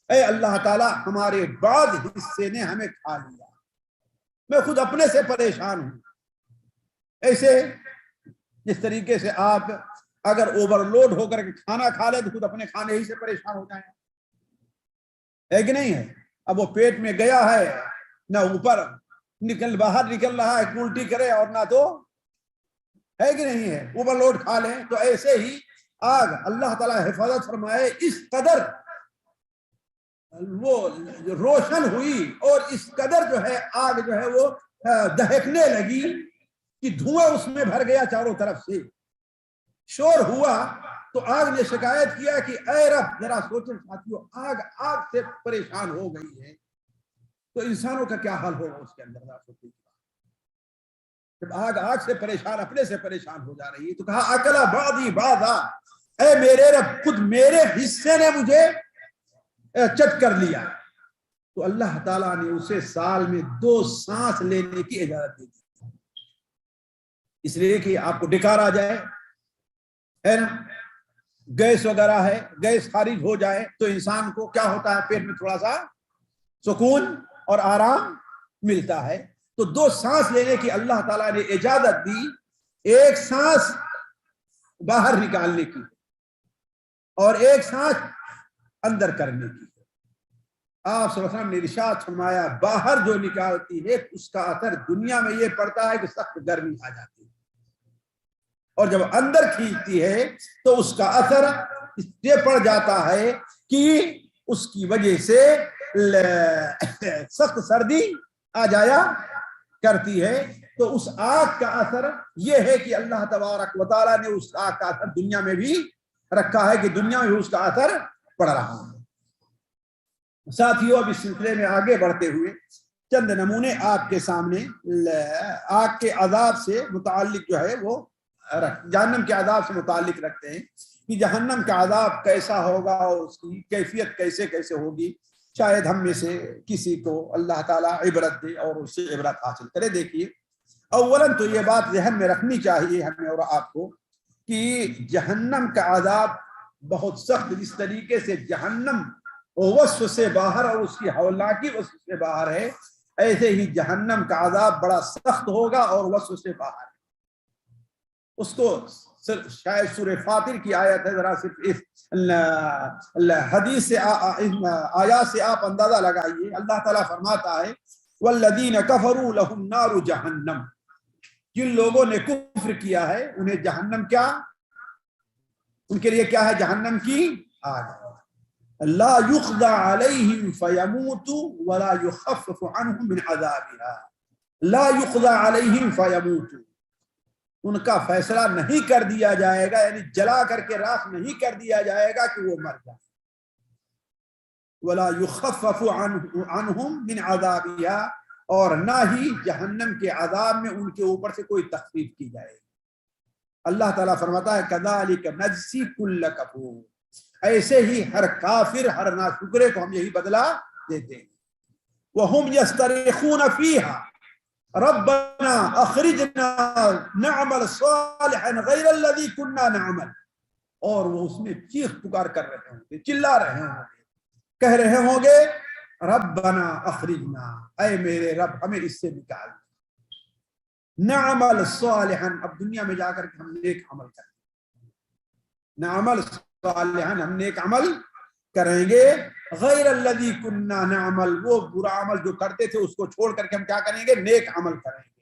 اے اللہ تعالیٰ ہمارے بعض حصے نے ہمیں کھا لیا، میں خود اپنے سے پریشان ہوں۔ ایسے جس طریقے سے آپ اگر اوور لوڈ ہو کر کے کھانا کھا لے تو خود اپنے کھانے ہی سے پریشان ہو جائیں، ہے کہ نہیں ہے؟ اب وہ پیٹ میں گیا ہے، نہ اوپر باہر نکل رہا ہے الٹی کرے، اور نہ تو ہے کہ نہیں ہے اوور لوڈ کھا لیں۔ تو ایسے ہی آگ اللہ تعالیٰ حفاظت فرمائے اس قدر وہ روشن ہوئی اور اس قدر جو ہے آگ جو ہے وہ دہکنے لگی کہ دھواں اس میں بھر گیا چاروں طرف سے، شور ہوا۔ تو آگ نے شکایت کیا کہ اے رب، ذرا سوچیں ساتھیو، آگ سے پریشان ہو گئی ہے تو انسانوں کا کیا حال ہوگا اس کے اندر؟ جب آگ سے پریشان، اپنے سے پریشان ہو جا رہی ہے، تو کہا اکلا بعضی بعضا، اے میرے رب خود میرے حصے نے مجھے چٹ کر لیا۔ تو اللہ تعالیٰ نے اسے سال میں 2 سانس لینے کی اجازت دی، اس لیے کہ آپ کو ڈکار آ جائے، ہے نا، گیس وغیرہ ہے، گیس خارج ہو جائے تو انسان کو کیا ہوتا ہے؟ پیٹ میں تھوڑا سا سکون اور آرام ملتا ہے۔ تو 2 سانس لینے کی اللہ تعالیٰ نے اجازت دی، ایک سانس باہر نکالنے کی اور ایک سانس اندر کرنے کی. آپ صلی اللہ علیہ وسلم نے ارشاد فرمایا باہر جو نکالتی ہے اس کا اثر دنیا میں یہ پڑتا ہے کہ سخت گرمی آ جاتی ہے, اور جب اندر کھینچتی ہے تو اس کا اثر یہ پڑ جاتا ہے کہ اس کی وجہ سے سخت سردی آ جایا کرتی ہے. تو اس آگ کا اثر یہ ہے کہ اللہ تبارک و تعالیٰ نے اس آگ کا اثر دنیا میں بھی رکھا ہے کہ دنیا میں بھی اس کا اثر پڑ رہا ہے. ساتھیوں اب اس سلسلے میں آگے بڑھتے ہوئے چند نمونے آپ کے سامنے آگ کے عذاب سے متعلق جو ہے وہ جہنم کے عذاب سے متعلق رکھتے ہیں کہ جہنم کا عذاب کیسا ہوگا اور اس کی کیفیت کیسے کیسے ہوگی. شاید ہم میں سے کسی کو اللہ تعالیٰ عبرت دے اور اس سے عبرت حاصل کرے. دیکھیے اولاً تو یہ بات ذہن میں رکھنی چاہیے ہمیں اور آپ کو کہ جہنم کا عذاب بہت سخت, جس طریقے سے جہنم وصف سے باہر اور اس کی ہولناکی وصف سے باہر ہے, ایسے ہی جہنم کا عذاب بڑا سخت ہوگا اور وصف سے باہر ہے. اس کو شاید سورہ فاطر کی آیت ہے, ذرا صرف اس حدیث سے آیات سے آپ اندازہ لگائیے. اللہ تعالیٰ فرماتا ہے والذین کفروا لهم نار جہنم, جن لوگوں نے کفر کیا ہے انہیں جہنم کیا, ان کے لیے کیا ہے جہنم کی آگ. لا یقضى علیہم فیموتوا ولا یخفف عنہم من عذابها. لا یقضى علیہم فیموتوا, ان کا فیصلہ نہیں کر دیا جائے گا, یعنی جلا کر کے راکھ نہیں کر دیا جائے گا کہ وہ مر جائے. ولا یخفف عنہم من عذابها, اور نہ ہی جہنم کے عذاب میں ان کے اوپر سے کوئی تخفیف کی جائے گی. اللہ تعالیٰ فرماتا ہے کذالک نجزی کل کفور, ایسے ہی ہر کافر ہر ناشکرے کو ہم یہی بدلہ دیتے ہیں. وہم یسترخون فیہا ربنا اخرجنا نعمل صالحا غیر الذی کنا نعمل, اور وہ اس میں چیخ پکار کر رہے ہوں گے, چلا رہے ہوں گے, کہہ رہے ہوں گے ربنا اخرجنا, اے میرے رب ہمیں اس سے نکال, نعمل صالحا, اب دنیا میں جا کر کے ہم نیک عمل کریں, نعمل صالحا ہم نیک عمل کریں گے, غیر الذی کنا نعمل, وہ برا عمل جو کرتے تھے اس کو چھوڑ کر کے ہم کیا کریں گے, نیک عمل کریں گے.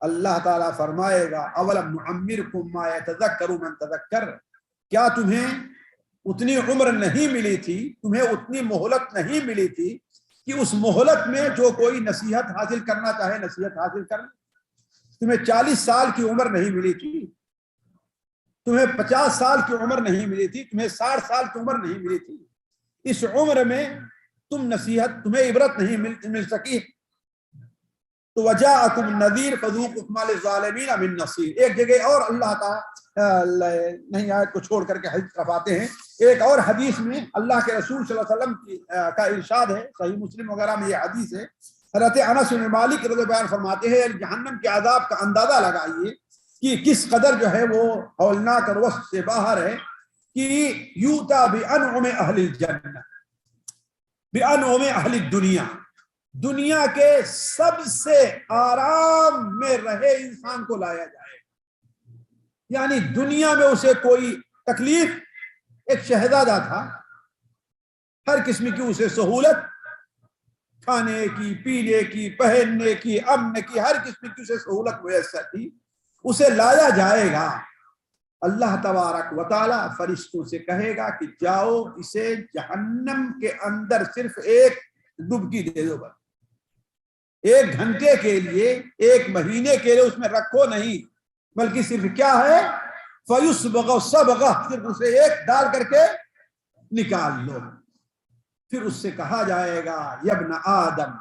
اللہ تعالیٰ فرمائے گا اولم نعمرکم ما یتذکر من تذکر, کیا تمہیں اتنی عمر نہیں ملی تھی, تمہیں اتنی مہلت نہیں ملی تھی کہ اس مہلت میں جو کوئی نصیحت حاصل کرنا چاہے نصیحت حاصل کر. تمہیں 40 سال کی عمر نہیں ملی تھی, تمہیں 50 سال کی عمر نہیں ملی تھی, تمہیں 60 سال کی عمر نہیں ملی تھی. اس عمر میں تم نصیحت, تمہیں عبرت نہیں مل سکی. تو وجاءکم النذیر فذوقوا ما للظالمین من نصیر. ایک جگہ اور اللہ تعالی نہیں آیت کو چھوڑ کر کے حدیث رفاتے ہیں. ایک اور حدیث میں اللہ کے رسول صلی اللہ علیہ وسلم کا ارشاد ہے, صحیح مسلم وغیرہ میں یہ حدیث ہے. حضرت انس بن مالک رضی اللہ عنہ بیان فرماتے ہیں جہنم کے عذاب کا اندازہ لگائیے کہ کس قدر جو ہے وہ ہولناک اور وصف سے باہر ہے. کہ یوتا بانعم اہل الجنہ بانعم اہل الدنیا, دنیا کے سب سے آرام میں رہے انسان کو لایا جائے, یعنی دنیا میں اسے کوئی تکلیف, ایک شہزادہ تھا, ہر قسم کی اسے سہولت, کھانے کی, پینے کی, پہننے کی, امن کی, ہر قسم کی اسے سہولت میسر تھی. اسے لایا جائے گا, اللہ تبارک و تعالی فرشتوں سے کہے گا کہ جاؤ اسے جہنم کے اندر صرف ایک ڈبکی دے دو, 1 گھنٹے کے لیے, 1 مہینے کے لیے اس میں رکھو نہیں, بلکہ صرف کیا ہے فیسبغ صبغہ, صرف اسے ایک ڈال کر کے نکال لو. پھر اس سے کہا جائے گا یا ابن آدم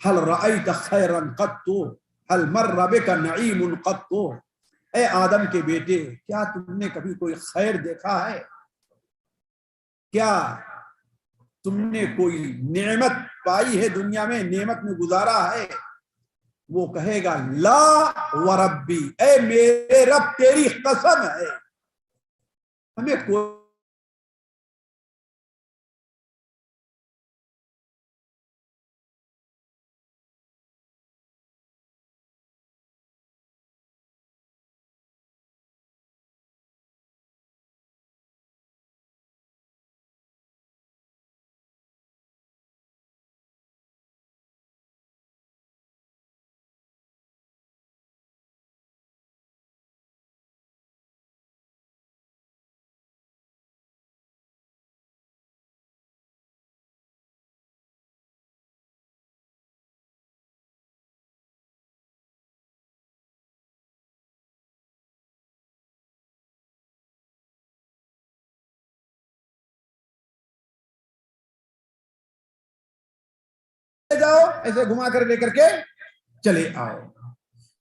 هل رأيت خیرا قط هل مر بك نعیم قط, اے آدم کے بیٹے کیا تم نے کبھی کوئی خیر دیکھا ہے, کیا تم نے کوئی نعمت پائی ہے دنیا میں, نعمت میں گزارا ہے. وہ کہے گا لا وربی, اے میرے رب تیری قسم ہے ہمیں کوئی جاؤ, ایسے گھما کر لے کر کے چلے آؤ.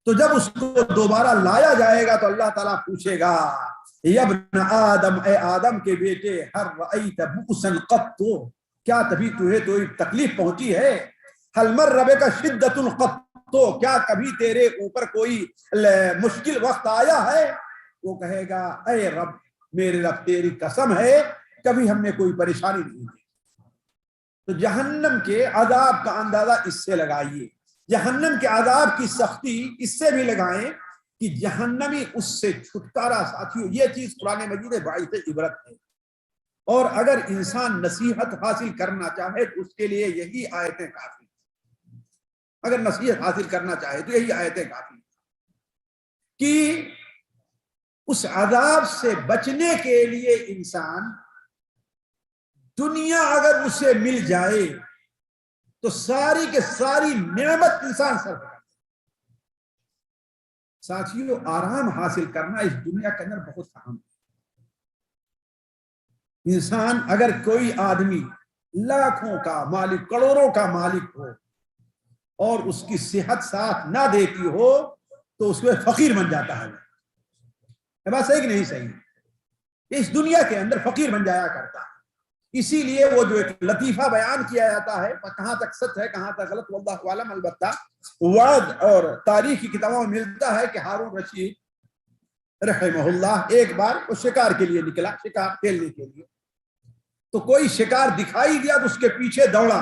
تو جب اس کو دوبارہ لایا جائے گا تو اللہ تعالیٰ پوچھے گا, یا ابن آدم, اے آدم کے بیٹے, ہر رأیت بؤسا قط, کیا تبھی تجھے تکلیف پہنچی ہے؟ ہل مر بک شدۃ قط, کیا کبھی تیرے اوپر کوئی مشکل وقت آیا ہے؟ وہ کہے گا, اے رب, میرے رب تیری قسم ہے کبھی ہم نے کوئی پریشانی نہیں دی. تو جہنم کے عذاب کا اندازہ اس سے لگائیے, جہنم کے عذاب کی سختی اس سے بھی لگائیں کہ جہنمی اس سے چھٹکارا. ساتھیوں, یہ چیز قرآن مجید باعث عبرت ہے, اور اگر انسان نصیحت حاصل کرنا چاہے تو اس کے لیے یہی آیتیں کافی. اگر نصیحت حاصل کرنا چاہے تو یہی آیتیں کافی کہ اس عذاب سے بچنے کے لیے انسان, دنیا اگر اسے مل جائے تو ساری کے ساری نعمت انسان سر پر. ساتھیوں, آرام حاصل کرنا اس دنیا کے اندر بہت اہم ہے. انسان, اگر کوئی آدمی لاکھوں کا مالک, کروڑوں کا مالک ہو اور اس کی صحت ساتھ نہ دیتی ہو تو اس میں فقیر بن جاتا ہے. یہ بات صحیح کہ نہیں صحیح؟ اس دنیا کے اندر فقیر بن جایا کرتا ہے. اسی لیے وہ جو ایک لطیفہ بیان کیا جاتا ہے, کہاں تک سچ ہے کہاں تک غلط واللہ عالم, البتہ وعد اور تاریخ کی کتابوں میں ملتا ہے کہ ہارون رشید رحمہ اللہ ایک بار وہ شکار کے لیے نکلا, شکار کھیلنے کے لیے. تو کوئی شکار دکھائی دیا تو اس کے پیچھے دوڑا.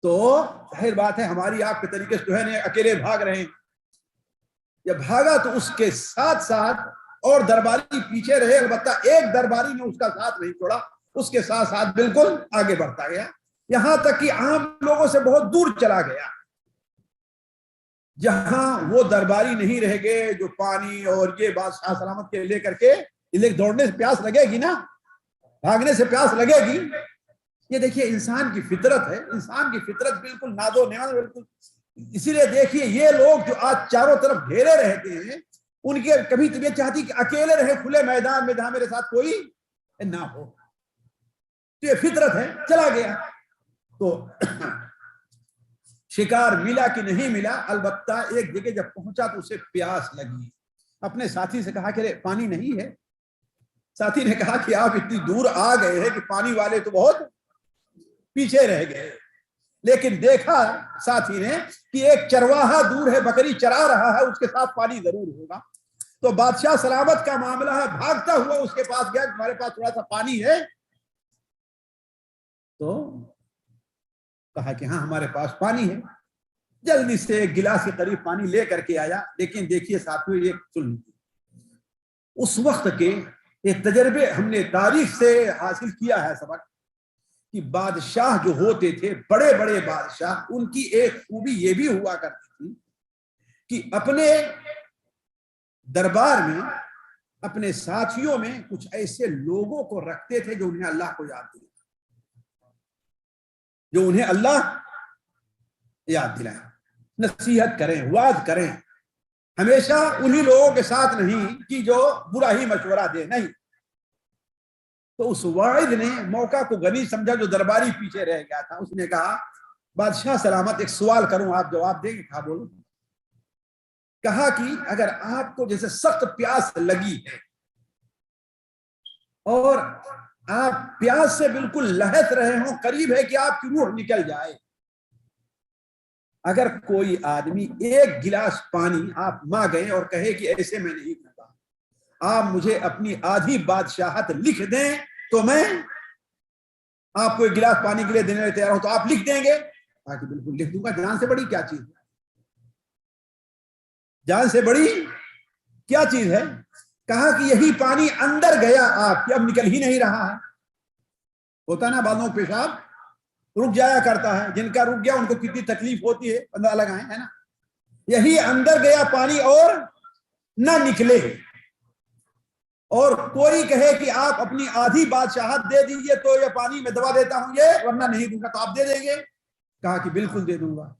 تو ظاہر بات ہے ہماری آپ کے طریقے سے جو ہے اکیلے بھاگ رہے ہیں. جب بھاگا تو اس کے ساتھ ساتھ اور درباری پیچھے رہے, البتہ ایک درباری نے اس کا ساتھ نہیں چھوڑا, اس کے ساتھ ساتھ بالکل آگے بڑھتا گیا, یہاں تک کہ عام لوگوں سے بہت دور چلا گیا, جہاں وہ درباری نہیں رہ گئے جو پانی اور یہ بادشاہ سلامت کے لے کر کے. دوڑنے سے پیاس لگے گی نا, بھاگنے سے پیاس لگے گی. یہ دیکھیے انسان کی فطرت ہے, انسان کی فطرت بالکل ناز و نعمت بالکل. اسی لیے دیکھیے یہ لوگ جو آج چاروں طرف گھیرے رہتے ہیں, ان کی کبھی طبیعت چاہتی کہ اکیلے رہے کھلے میدان میں جہاں میرے ساتھ کوئی نہ ہو. تو یہ فطرت ہے, چلا گیا. تو شکار ملا کہ نہیں ملا, البتہ ایک جگہ جب پہنچا تو اسے پیاس لگی. اپنے ساتھی سے کہا کہ پانی نہیں ہے. ساتھی نے کہا کہ آپ اتنی دور آ گئے ہیں کہ پانی والے تو بہت پیچھے رہ گئے. لیکن دیکھا ساتھی نے کہ ایک چرواہا دور ہے, بکری چرا رہا ہے, اس کے ساتھ پانی ضرور ہوگا. تو بادشاہ سلامت کا معاملہ ہے, بھاگتا ہوا اس کے پاس گیا, تمہارے پاس تھوڑا سا پانی ہے؟ تو کہا کہ ہاں ہمارے پاس پانی ہے. جلدی سے ایک گلاس کے قریب پانی لے کر کے آیا. لیکن دیکھیے ساتھیوں, یہ سن, اس وقت کے یہ تجربے ہم نے تاریخ سے حاصل کیا ہے سبق کہ بادشاہ جو ہوتے تھے, بڑے بڑے بادشاہ, ان کی ایک خوبی یہ بھی ہوا کرتی تھی کہ اپنے دربار میں اپنے ساتھیوں میں کچھ ایسے لوگوں کو رکھتے تھے جو انہیں اللہ کو یاد دلائیں, جو انہیں اللہ یاد دلائیں, نصیحت کریں, وعظ کریں. ہمیشہ انہی لوگوں کے ساتھ نہیں کہ جو برا ہی مشورہ دے, نہیں. تو اس واعظ نے موقع کو غنی سمجھا جو درباری پیچھے رہ گیا تھا. اس نے کہا بادشاہ سلامت ایک سوال کروں, آپ جواب دیں گے؟ کہا بولو. کہا کہ اگر آپ کو جیسے سخت پیاس لگی ہے اور آپ پیاس سے بالکل لہس رہے ہوں, قریب ہے کہ آپ کی روح نکل جائے, اگر کوئی آدمی ایک گلاس پانی آپ مانگے اور کہے کہ ایسے میں نہیں کرتا, آپ مجھے اپنی آدھی بادشاہت لکھ دیں تو میں آپ کو ایک گلاس پانی کے لیے دینے میں تیار ہوں, تو آپ لکھ دیں گے؟ کہا کہ بالکل لکھ دوں گا. جان سے بڑی کیا چیز ہے, جان سے بڑی کیا چیز ہے. کہا کہ یہی پانی اندر گیا آپ کی, اب نکل ہی نہیں رہا ہے. ہوتا نا بعضوں پیشاب رک جایا کرتا ہے, جن کا رک گیا ان کو کتنی تکلیف ہوتی ہے, اندازہ لگائیں, ہے نا. یہی اندر گیا پانی اور نہ نکلے, اور کوئی کہے کہ آپ اپنی آدھی بادشاہت دے دیجئے تو یہ پانی میں دبا دیتا ہوں یہ, ورنہ نہیں دوں گا, تو آپ دے دیں گے؟ کہا کہ بالکل دے دوں گا.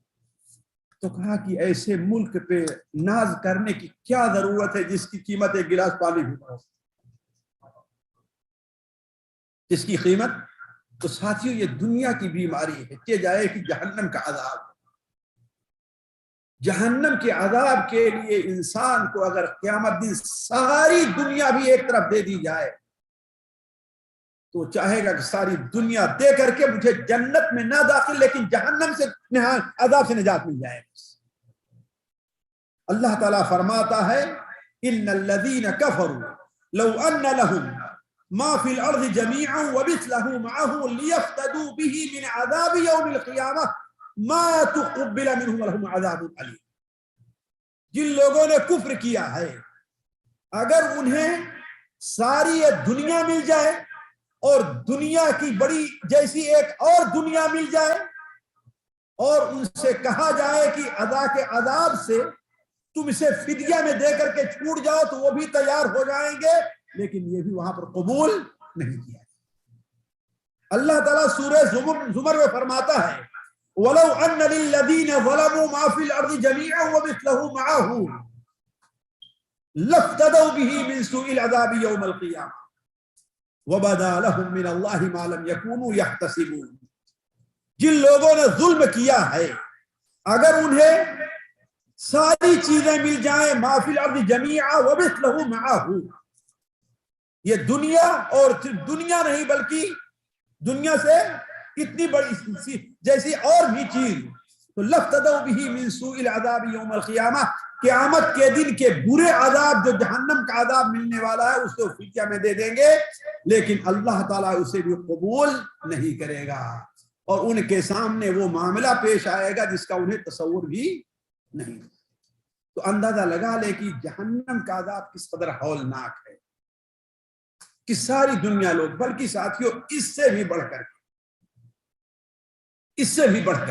تو کہا کہ ایسے ملک پہ ناز کرنے کی کیا ضرورت ہے جس کی قیمت ایک گلاس پانی بھی ہو, جس کی قیمت تو ساتھیوں یہ دنیا کی بیماری ہے کہ جائے کہ جہنم کا عذاب، جہنم کے عذاب کے لیے انسان کو اگر قیامت دن ساری دنیا بھی ایک طرف دے دی جائے تو چاہے گا کہ ساری دنیا دے کر کے مجھے جنت میں نہ داخل لیکن جہنم سے عذاب سے نجات مل جائے۔ اللہ تعالیٰ فرماتا ہے ان الذین کفروا لو ان لهم ما فی الارض جميعا ومثله معه لیفتدوا به من عذاب یوم القیامہ ما تقبل منهم ولهم عذاب علیم۔ جن لوگوں نے کفر کیا ہے اگر انہیں ساری دنیا مل جائے اور دنیا کی بڑی جیسی ایک اور دنیا مل جائے اور ان سے کہا جائے کہ کے عذاب سے تم اسے فدیہ میں دے کر کے چھوٹ جاؤ تو وہ بھی تیار ہو جائیں گے، لیکن یہ بھی وہاں پر قبول نہیں کیا۔ اللہ تعالیٰ سورہ زمر میں فرماتا ہے وَلَوْ أَنَّ لِلَّذِينَ ظَلَمُوا مَا فِي الْأَرْضِ جَمِيعًا وَمِثْلَهُ مَعَهُ لَافْتَدَوْا بِهِ مِنْ سُوءِ الْعَذَابِ يَوْمَ الْقِيَامَةِ وَبَدَا لَهُم مِّنَ اللَّهِ مَا لَمْ يَكُونُوا يَحْتَسِبُونَ۔ جن لوگوں نے ظلم کیا ہے اگر انہیں ساری چیزیں مل جائیں ما فی الارض جمیعا ومثلہ معہ، یہ دنیا اور صرف دنیا نہیں بلکہ دنیا سے اتنی بڑی جیسی اور بھی چیز، تو لفتدوا بہ من سوء العذاب یوم القیامہ، قیامت کے دن کے برے عذاب جو جہنم کا عذاب ملنے والا ہے اس کو فدیہ میں دے دیں گے، لیکن اللہ تعالیٰ اسے بھی قبول نہیں کرے گا اور ان کے سامنے وہ معاملہ پیش آئے گا جس کا انہیں تصور بھی نہیں۔ تو اندازہ لگا لے کہ جہنم کا عذاب کس قدر ہولناک ہے کہ ساری دنیا لوگ، بلکہ ساتھیوں اس سے بھی بڑھ کر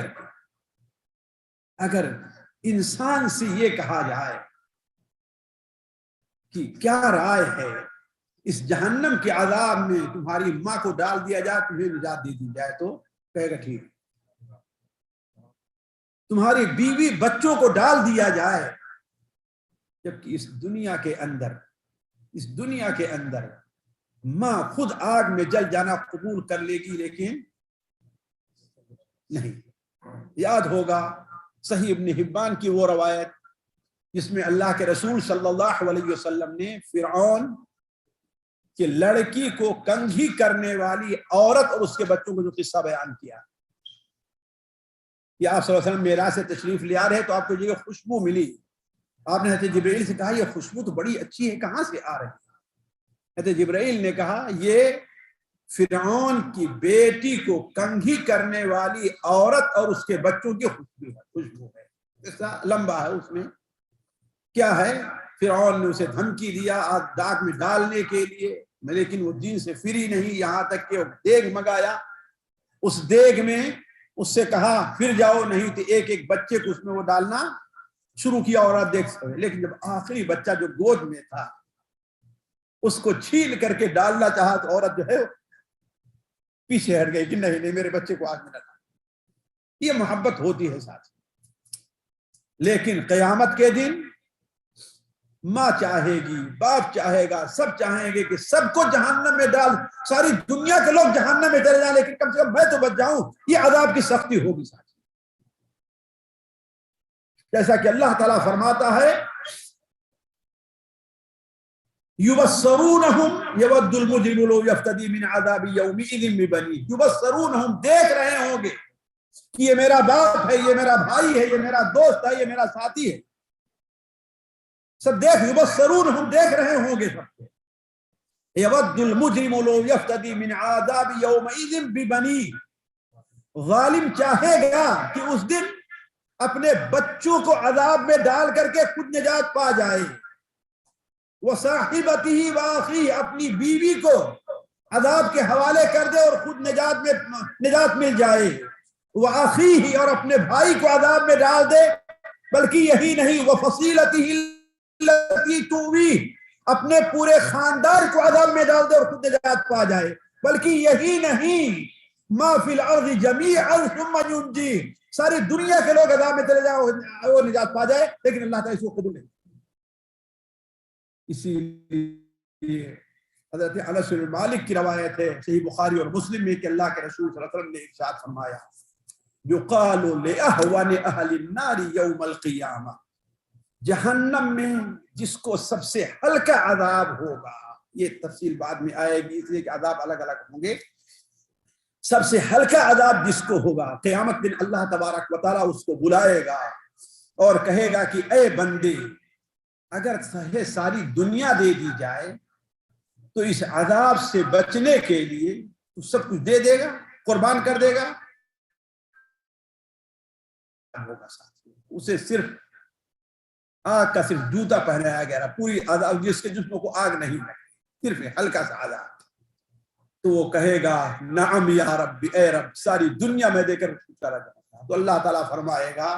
کے اگر انسان سے یہ کہا جائے کہ کیا رائے ہے اس جہنم کے عذاب میں تمہاری ماں کو ڈال دیا جائے تمہیں نجات دے دی جائے تو کہے گا ٹھیک، تمہاری بیوی بچوں کو ڈال دیا جائے، جبکہ اس دنیا کے اندر ماں خود آگ میں جل جانا قبول کر لے گی لیکن نہیں۔ یاد ہوگا صحیح ابن حبان کی وہ روایت جس میں اللہ کے رسول صلی اللہ علیہ وسلم نے فرعون کہ لڑکی کو کنگھی کرنے والی عورت اور اس کے بچوں کو جو قصہ بیان کیا کہ آپ صلی اللہ علیہ وسلم معراج سے تشریف لے آ رہے تو آپ کو یہ خوشبو ملی، آپ نے حضرت جبرائیل سے کہا یہ خوشبو تو بڑی اچھی ہے، کہاں سے آ رہی ہے؟ حضرت جبرائیل نے کہا یہ فرعون کی بیٹی کو کنگھی کرنے والی عورت اور اس کے بچوں کی خوشبو ہے۔ قصہ لمبا ہے، اس میں کیا ہے، فرعون نے اسے دھمکی دیا داغ میں ڈالنے کے لیے، لیکن وہ دین سے فری نہیں، یہاں تک کہ وہ دیگ منگایا، اس دیگ میں اس سے کہا پھر جاؤ، نہیں تو ایک ایک بچے کو اس میں وہ ڈالنا شروع کیا اور آپ دیکھ سکتے، لیکن جب آخری بچہ جو گود میں تھا اس کو چھیل کر کے ڈالنا چاہا تو عورت جو ہے پیچھے ہٹ گئی کہ نہیں میرے بچے کو آگ میں ڈالنا۔ یہ محبت ہوتی ہے ساتھ، لیکن قیامت کے دن ماں چاہے گی، باپ چاہے گا، سب چاہیں گے کہ سب کو جہنم میں ڈال، ساری دنیا کے لوگ جہنم میں چلے جائیں لیکن کم سے کم میں تو بچ جاؤں۔ یہ عذاب کی سختی ہوگی ساتھ، جیسا کہ اللہ تعالیٰ فرماتا ہے یبصرونہم یود المجرم لو یفتدی من عذاب یومئذ ببنیہ، یبصرونہم دیکھ رہے ہوں گے کہ یہ میرا باپ ہے، یہ میرا بھائی ہے، یہ میرا دوست ہے، یہ میرا ساتھی ہے، سب یبصرونہم دیکھ رہے ہوں گے سب کو۔ یود المجرم لو یفتدی من عذاب یومئذ ببنیہ، ظالم چاہے گا کہ اس دن اپنے بچوں کو عذاب میں ڈال کر کے خود نجات پا جائے، وصاحبتہ واخیہ، اپنی بیوی کو عذاب کے حوالے کر دے اور خود نجات مل جائے، واخیہ، اور اپنے بھائی کو عذاب میں ڈال دے، بلکہ یہی نہیں وفصیلتہ التی تؤویہ، اپنے پورے خاندان کو عذاب میں ڈال دے اور خود نجات پا جائے، بلکہ یہی نہیں ما فی الارض جمیعا ثم ینجیہ، ساری دنیا کے لوگ عذاب میں چلے جائیں وہ نجات پا جائے، لیکن اللہ تعالیٰ اس کو قبول نہیں۔ اسی لیے حضرت انس بن مالک کی روایت ہے صحیح بخاری اور مسلم میں کہ اللہ کے رسول صلی اللہ علیہ وسلم نے ارشاد فرمایا یقال لأهون اہل النار یوم القیامہ، جہنم میں جس کو سب سے ہلکا عذاب ہوگا، یہ تفصیل بعد میں آئے گی اس لیے کہ عذاب الگ الگ ہوں گے، سب سے ہلکا عذاب جس کو ہوگا، قیامت دن اللہ تبارک و تعالیٰ اس کو بلائے گا اور کہے گا کہ اے بندے اگر ساری دنیا دے دی جائے تو اس عذاب سے بچنے کے لیے تو سب کچھ دے دے گا، قربان کر دے گا، ہوگا اسے صرف آگ کا صرف جوتا پہنایا گیا، پوری عذاب جس کے جسم کو آگ نہیں لگتی، صرف ہلکا سا عذاب، تو وہ کہے گا نعم یا رب، اے رب ساری دنیا میں دے کر چلا جاتا، تو اللہ تعالیٰ فرمائے گا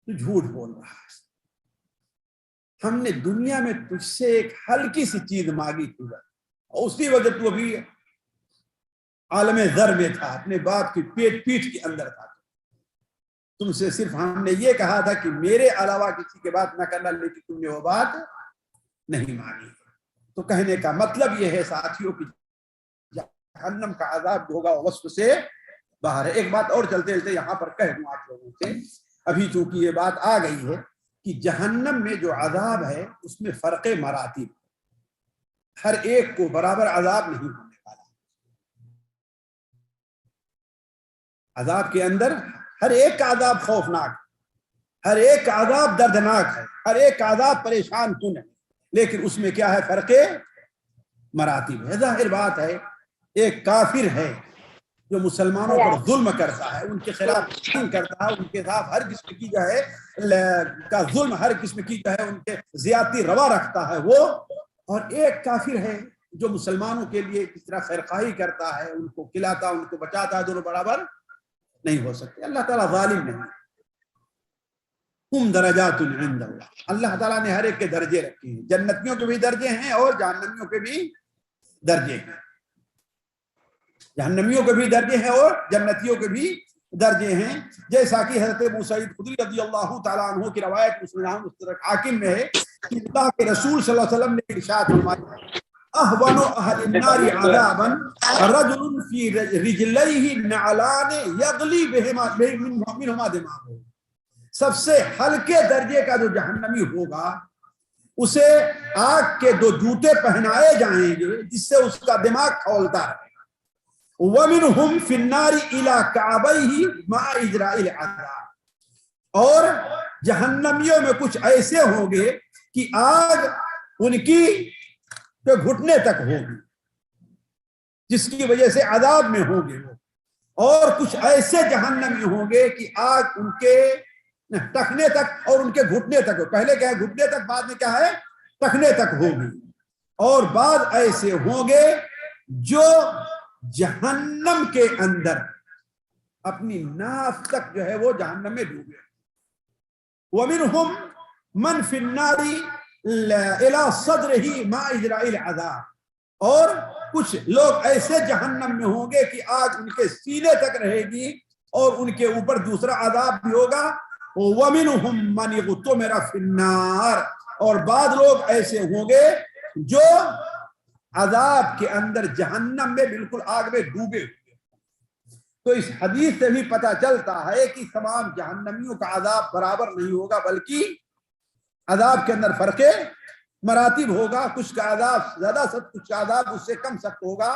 تو جھوٹ بول رہا ہے، ہم نے دنیا میں تجھ سے ایک ہلکی سی چیز مانگی تھی اور اسی وجہ تو ابھی عالم ذر میں تھا، اپنے باپ کی پیٹھ کے اندر تھا، تم سے صرف ہم نے یہ کہا تھا کہ میرے علاوہ کسی کے بات نہ کرنا، لیکن تم نے وہ بات نہیں مانی۔ تو کہنے کا مطلب یہ ہے ساتھیوں کہ جہنم کا عذاب ہوگا وصف سے باہر ہے۔ ایک بات اور چلتے چلتے یہاں پر کہہ دوں آپ لوگوں سے، ابھی چونکہ یہ بات آ گئی ہے کہ جہنم میں جو عذاب ہے اس میں فرق مراتب، ہر ایک کو برابر عذاب نہیں ہونے والا، عذاب کے اندر ہر ایک کا عذاب خوفناک، ہر ایک کا عذاب دردناک ہے، ہر ایک کا عذاب پریشان کن ہے، لیکن اس میں کیا ہے؟ فرق مراتب ہے۔ ظاہر بات ہے ایک کافر ہے جو مسلمانوں پر ظلم کرتا ہے، ان کے خلاف جنگ کرتا ہے، ان کے خلاف ہر قسم کی جو ہے کا ظلم، ہر قسم کی جو ہے ان کے زیادتی روا رکھتا ہے وہ، اور ایک کافر ہے جو مسلمانوں کے لیے اس طرح خیرخواہی کرتا ہے، ان کو کھلاتا، ان کو بچاتا ہے، دونوں برابر نہیں ہو سکتے۔ اللہ تعالیٰ ظالم نہیں، ہم درجات عند اللہ، اللہ تعالیٰ نے ہر ایک کے درجے رکھے ہیں، جنتیوں کے بھی درجے ہیں اور جہنمیوں کے بھی درجے ہیں، جہنمیوں کے بھی درجے ہیں اور جنتیوں کے بھی درجے ہیں، جیسا کہ حضرت ابو سعید خدری رضی اللہ تعالیٰ عنہ کی روایت مسلم مستدرک حاکم میں ہے کہ اللہ کے رسول صلی اللہ علیہ وسلم نے ارشاد فرمایا اہون اہل النار عذابا رجل فی رجلیہ نعلان یغلی منہما دماغہ، سب سے ہلکے درجے کا جو جہنمی ہوگا اسے آگ کے دو جوتے پہنائے جائیں گے جس سے اس کا دماغ کھولتا رہے، وَمِنْهُمْ فِي النَّارِ إِلَى كَعْبَيْهِ مَعَ إِجْرَاءِ الْعَذَابِ، اور جہنمیوں میں کچھ ایسے ہوں گے کہ آگ ان کی گھٹنے تک ہوگی جس کی وجہ سے عذاب میں ہوں گے وہ، اور کچھ ایسے جہنمی ہوں گے کہ آگ ان کے ٹخنے تک اور ان کے گھٹنے تک، پہلے کیا ہے گھٹنے تک، بعد میں کیا ہے ٹخنے تک ہوگی، اور بعد ایسے ہوں گے جو جہنم کے اندر اپنی ناف تک جو ہے وہ جہنم میں ڈوبے، وَمِنْهُمْ مَنْ فِي النَّارِ إِلَى صَدْرِهِ مَعَ إِجْرَاءِ الْعَذَابِ، اور کچھ لوگ ایسے جہنم میں ہوں گے کہ آج ان کے سینے تک رہے گی اور ان کے اوپر دوسرا عذاب بھی ہوگا، وَمِنْهُمْ مَنْ اغْتُمِرَ فِي النَّارِ، اور بعض لوگ ایسے ہوں گے جو عذاب کے اندر جہنم میں بالکل آگ میں ڈوبے ہوئے۔ تو اس حدیث سے بھی پتہ چلتا ہے کہ تمام جہنمیوں کا عذاب برابر نہیں ہوگا، بلکہ عذاب کے اندر فرق مراتب ہوگا، کچھ کا عذاب زیادہ سخت، کچھ کا عذاب اس سے کم سخت ہوگا۔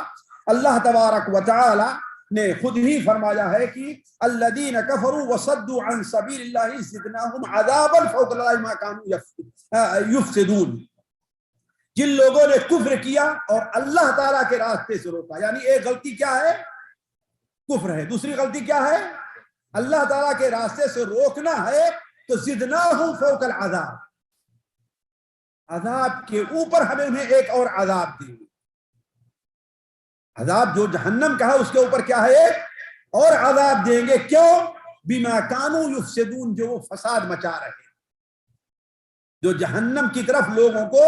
اللہ تبارک و تعالی نے خود ہی فرمایا ہے کہ الذین کفروا وصدوا عن سبیل اللہ زدناہم عذابا فوق العذاب ما كانوا یفسدون، جن لوگوں نے کفر کیا اور اللہ تعالیٰ کے راستے سے روکا، یعنی ایک غلطی کیا ہے؟ کفر ہے، دوسری غلطی کیا ہے؟ اللہ تعالیٰ کے راستے سے روکنا ہے، تو زدناہم فوق العذاب، عذاب کے اوپر ہمیں انہیں ایک اور عذاب دیں گے، عذاب جو جہنم کا ہے اس کے اوپر کیا ہے؟ ایک اور عذاب دیں گے، کیوں؟ بما كانوا یفسدون، جو وہ فساد مچا رہے ہیں، جو جہنم کی طرف لوگوں کو،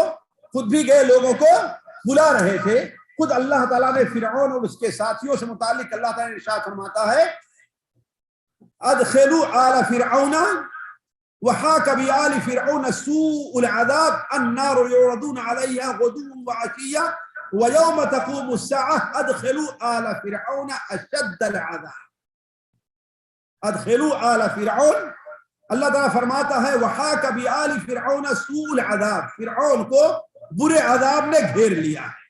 خود بھی گئے لوگوں کو بلا رہے تھے۔ خود اللہ تعالیٰ نے فرعون اور اس کے ساتھیوں سے متعلق اللہ تعالیٰ نے ارشاد فرماتا ہے ادخلوا آل فرعون وحاق بآل فرعون سوء العذاب النار يعرضون عليها غدوا وعشيا وَيَوْمَ تَقُومُ السَّاعَةُ أَدْخِلُوا آلَ فِرْعَوْنَ أَشَدَّ الْعَذَابِ. ادخلوا آل فرعون، اللہ تعالیٰ فرماتا ہے وحاک بآل فرعون سوء العذاب، فرعون کو برے عذاب نے گھیر لیا ہے.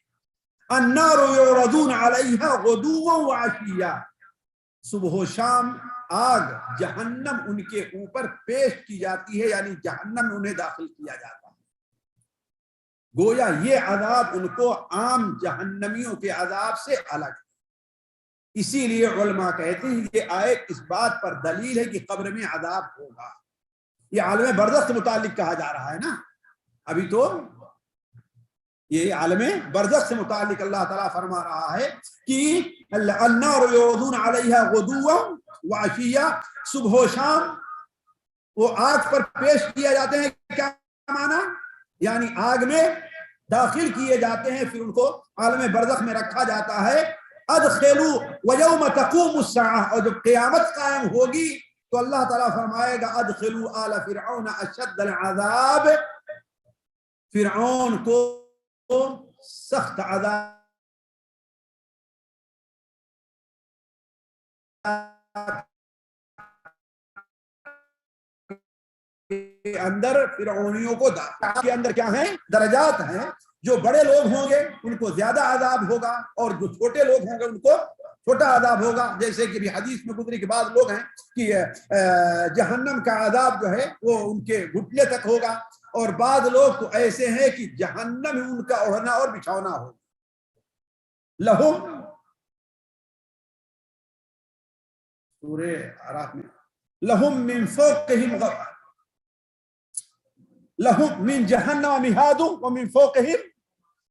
النار یعرضون علیہا غدوا وعشیا، صبح و شام آگ جہنم ان کے اوپر پیش کی جاتی ہے، یعنی جہنم میں انہیں داخل کیا جاتا ہے. گویا یہ عذاب ان کو عام جہنمیوں کے عذاب سے الگ ہے. اسی لیے علماء کہتے ہیں یہ آیت اس بات پر دلیل ہے کہ قبر میں عذاب ہوگا. یہ عالم برزخ سے متعلق کہا جا رہا ہے نا، ابھی تو یہ عالم برزخ سے متعلق اللہ تعالیٰ فرما رہا ہے کہ النار یعرضون علیہا غدوا وعشیا، صبح و شام وہ آگ پر پیش کیے جاتے ہیں. کیا معنی؟ یعنی آگ میں داخل کیے جاتے ہیں، پھر ان کو عالم برزخ میں رکھا جاتا ہے. ادخلوا ویوم تقوم الساعہ، اور جب قیامت قائم ہوگی تو اللہ تعالیٰ فرمائے گا ادخلوا آل فرعون اشد العذاب، فرعون کو سخت عذاب کے اندر فرعونیوں کو داخل. کے اندر کیا ہیں؟ درجات ہیں. جو بڑے لوگ ہوں گے ان کو زیادہ عذاب ہوگا، اور جو چھوٹے لوگ ہوں گے ان کو چھوٹا عذاب ہوگا. جیسے کہ بھی حدیث میں گزری کے بعد لوگ ہیں کہ جہنم کا عذاب جو ہے وہ ان کے گھٹنے تک ہوگا، اور بعض لوگ تو ایسے ہیں کہ جہنم ان کا اوڑھنا اور بچھونا ہوگا. لہم، سورہ اعراف میں لہم من فوقہم غواش، لہم من جہنم مہاد ومن فوقہم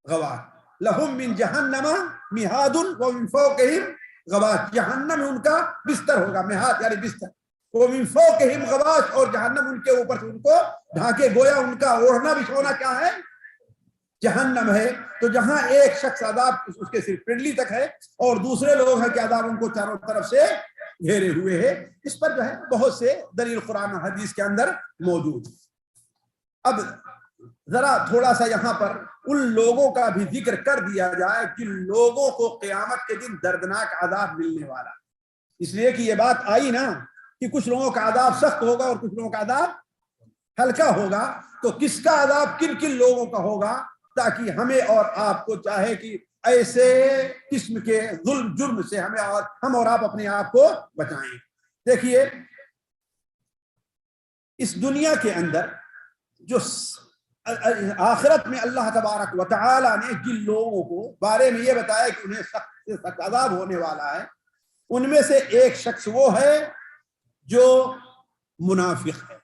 غواش، لہم من جہنم مہاد ومن فوقہم غواش، جہنم ان کا بستر ہوگا، مہاد یعنی بستر، ومن فوقہم غواش، اور جہنم ان کے اوپر سے ان کو ڈھانکے. گویا ان کا اوڑھنا بچھونا کیا ہے؟ جہنم ہے. تو جہاں ایک شخص عذاب اس کے صرف پنڈلی تک ہے، اور دوسرے لوگ ہیں کہ عذاب ان کو چاروں طرف سے گھیرے ہوئے ہے. اس پر جو ہے بہت سے دلیل قرآن و حدیث کے اندر موجود. اب ذرا تھوڑا سا یہاں پر ان لوگوں کا بھی ذکر کر دیا جائے جن لوگوں کو قیامت کے دن دردناک عذاب ملنے والا. اس لیے کہ یہ بات آئی نا کہ کچھ لوگوں کا عذاب سخت ہوگا اور کچھ لوگوں کا عذاب ہلکا ہوگا. تو کس کا عذاب کن کن لوگوں کا ہوگا، تاکہ ہمیں اور آپ کو چاہے کہ ایسے قسم کے ظلم جرم سے ہم اور آپ اپنے آپ کو بچائیں. دیکھیے اس دنیا کے اندر جو آخرت میں اللہ تبارک و تعالی نے جن لوگوں کو بارے میں یہ بتایا کہ انہیں سخت سے سخت عذاب ہونے والا ہے، ان میں سے ایک شخص وہ ہے جو منافق ہے.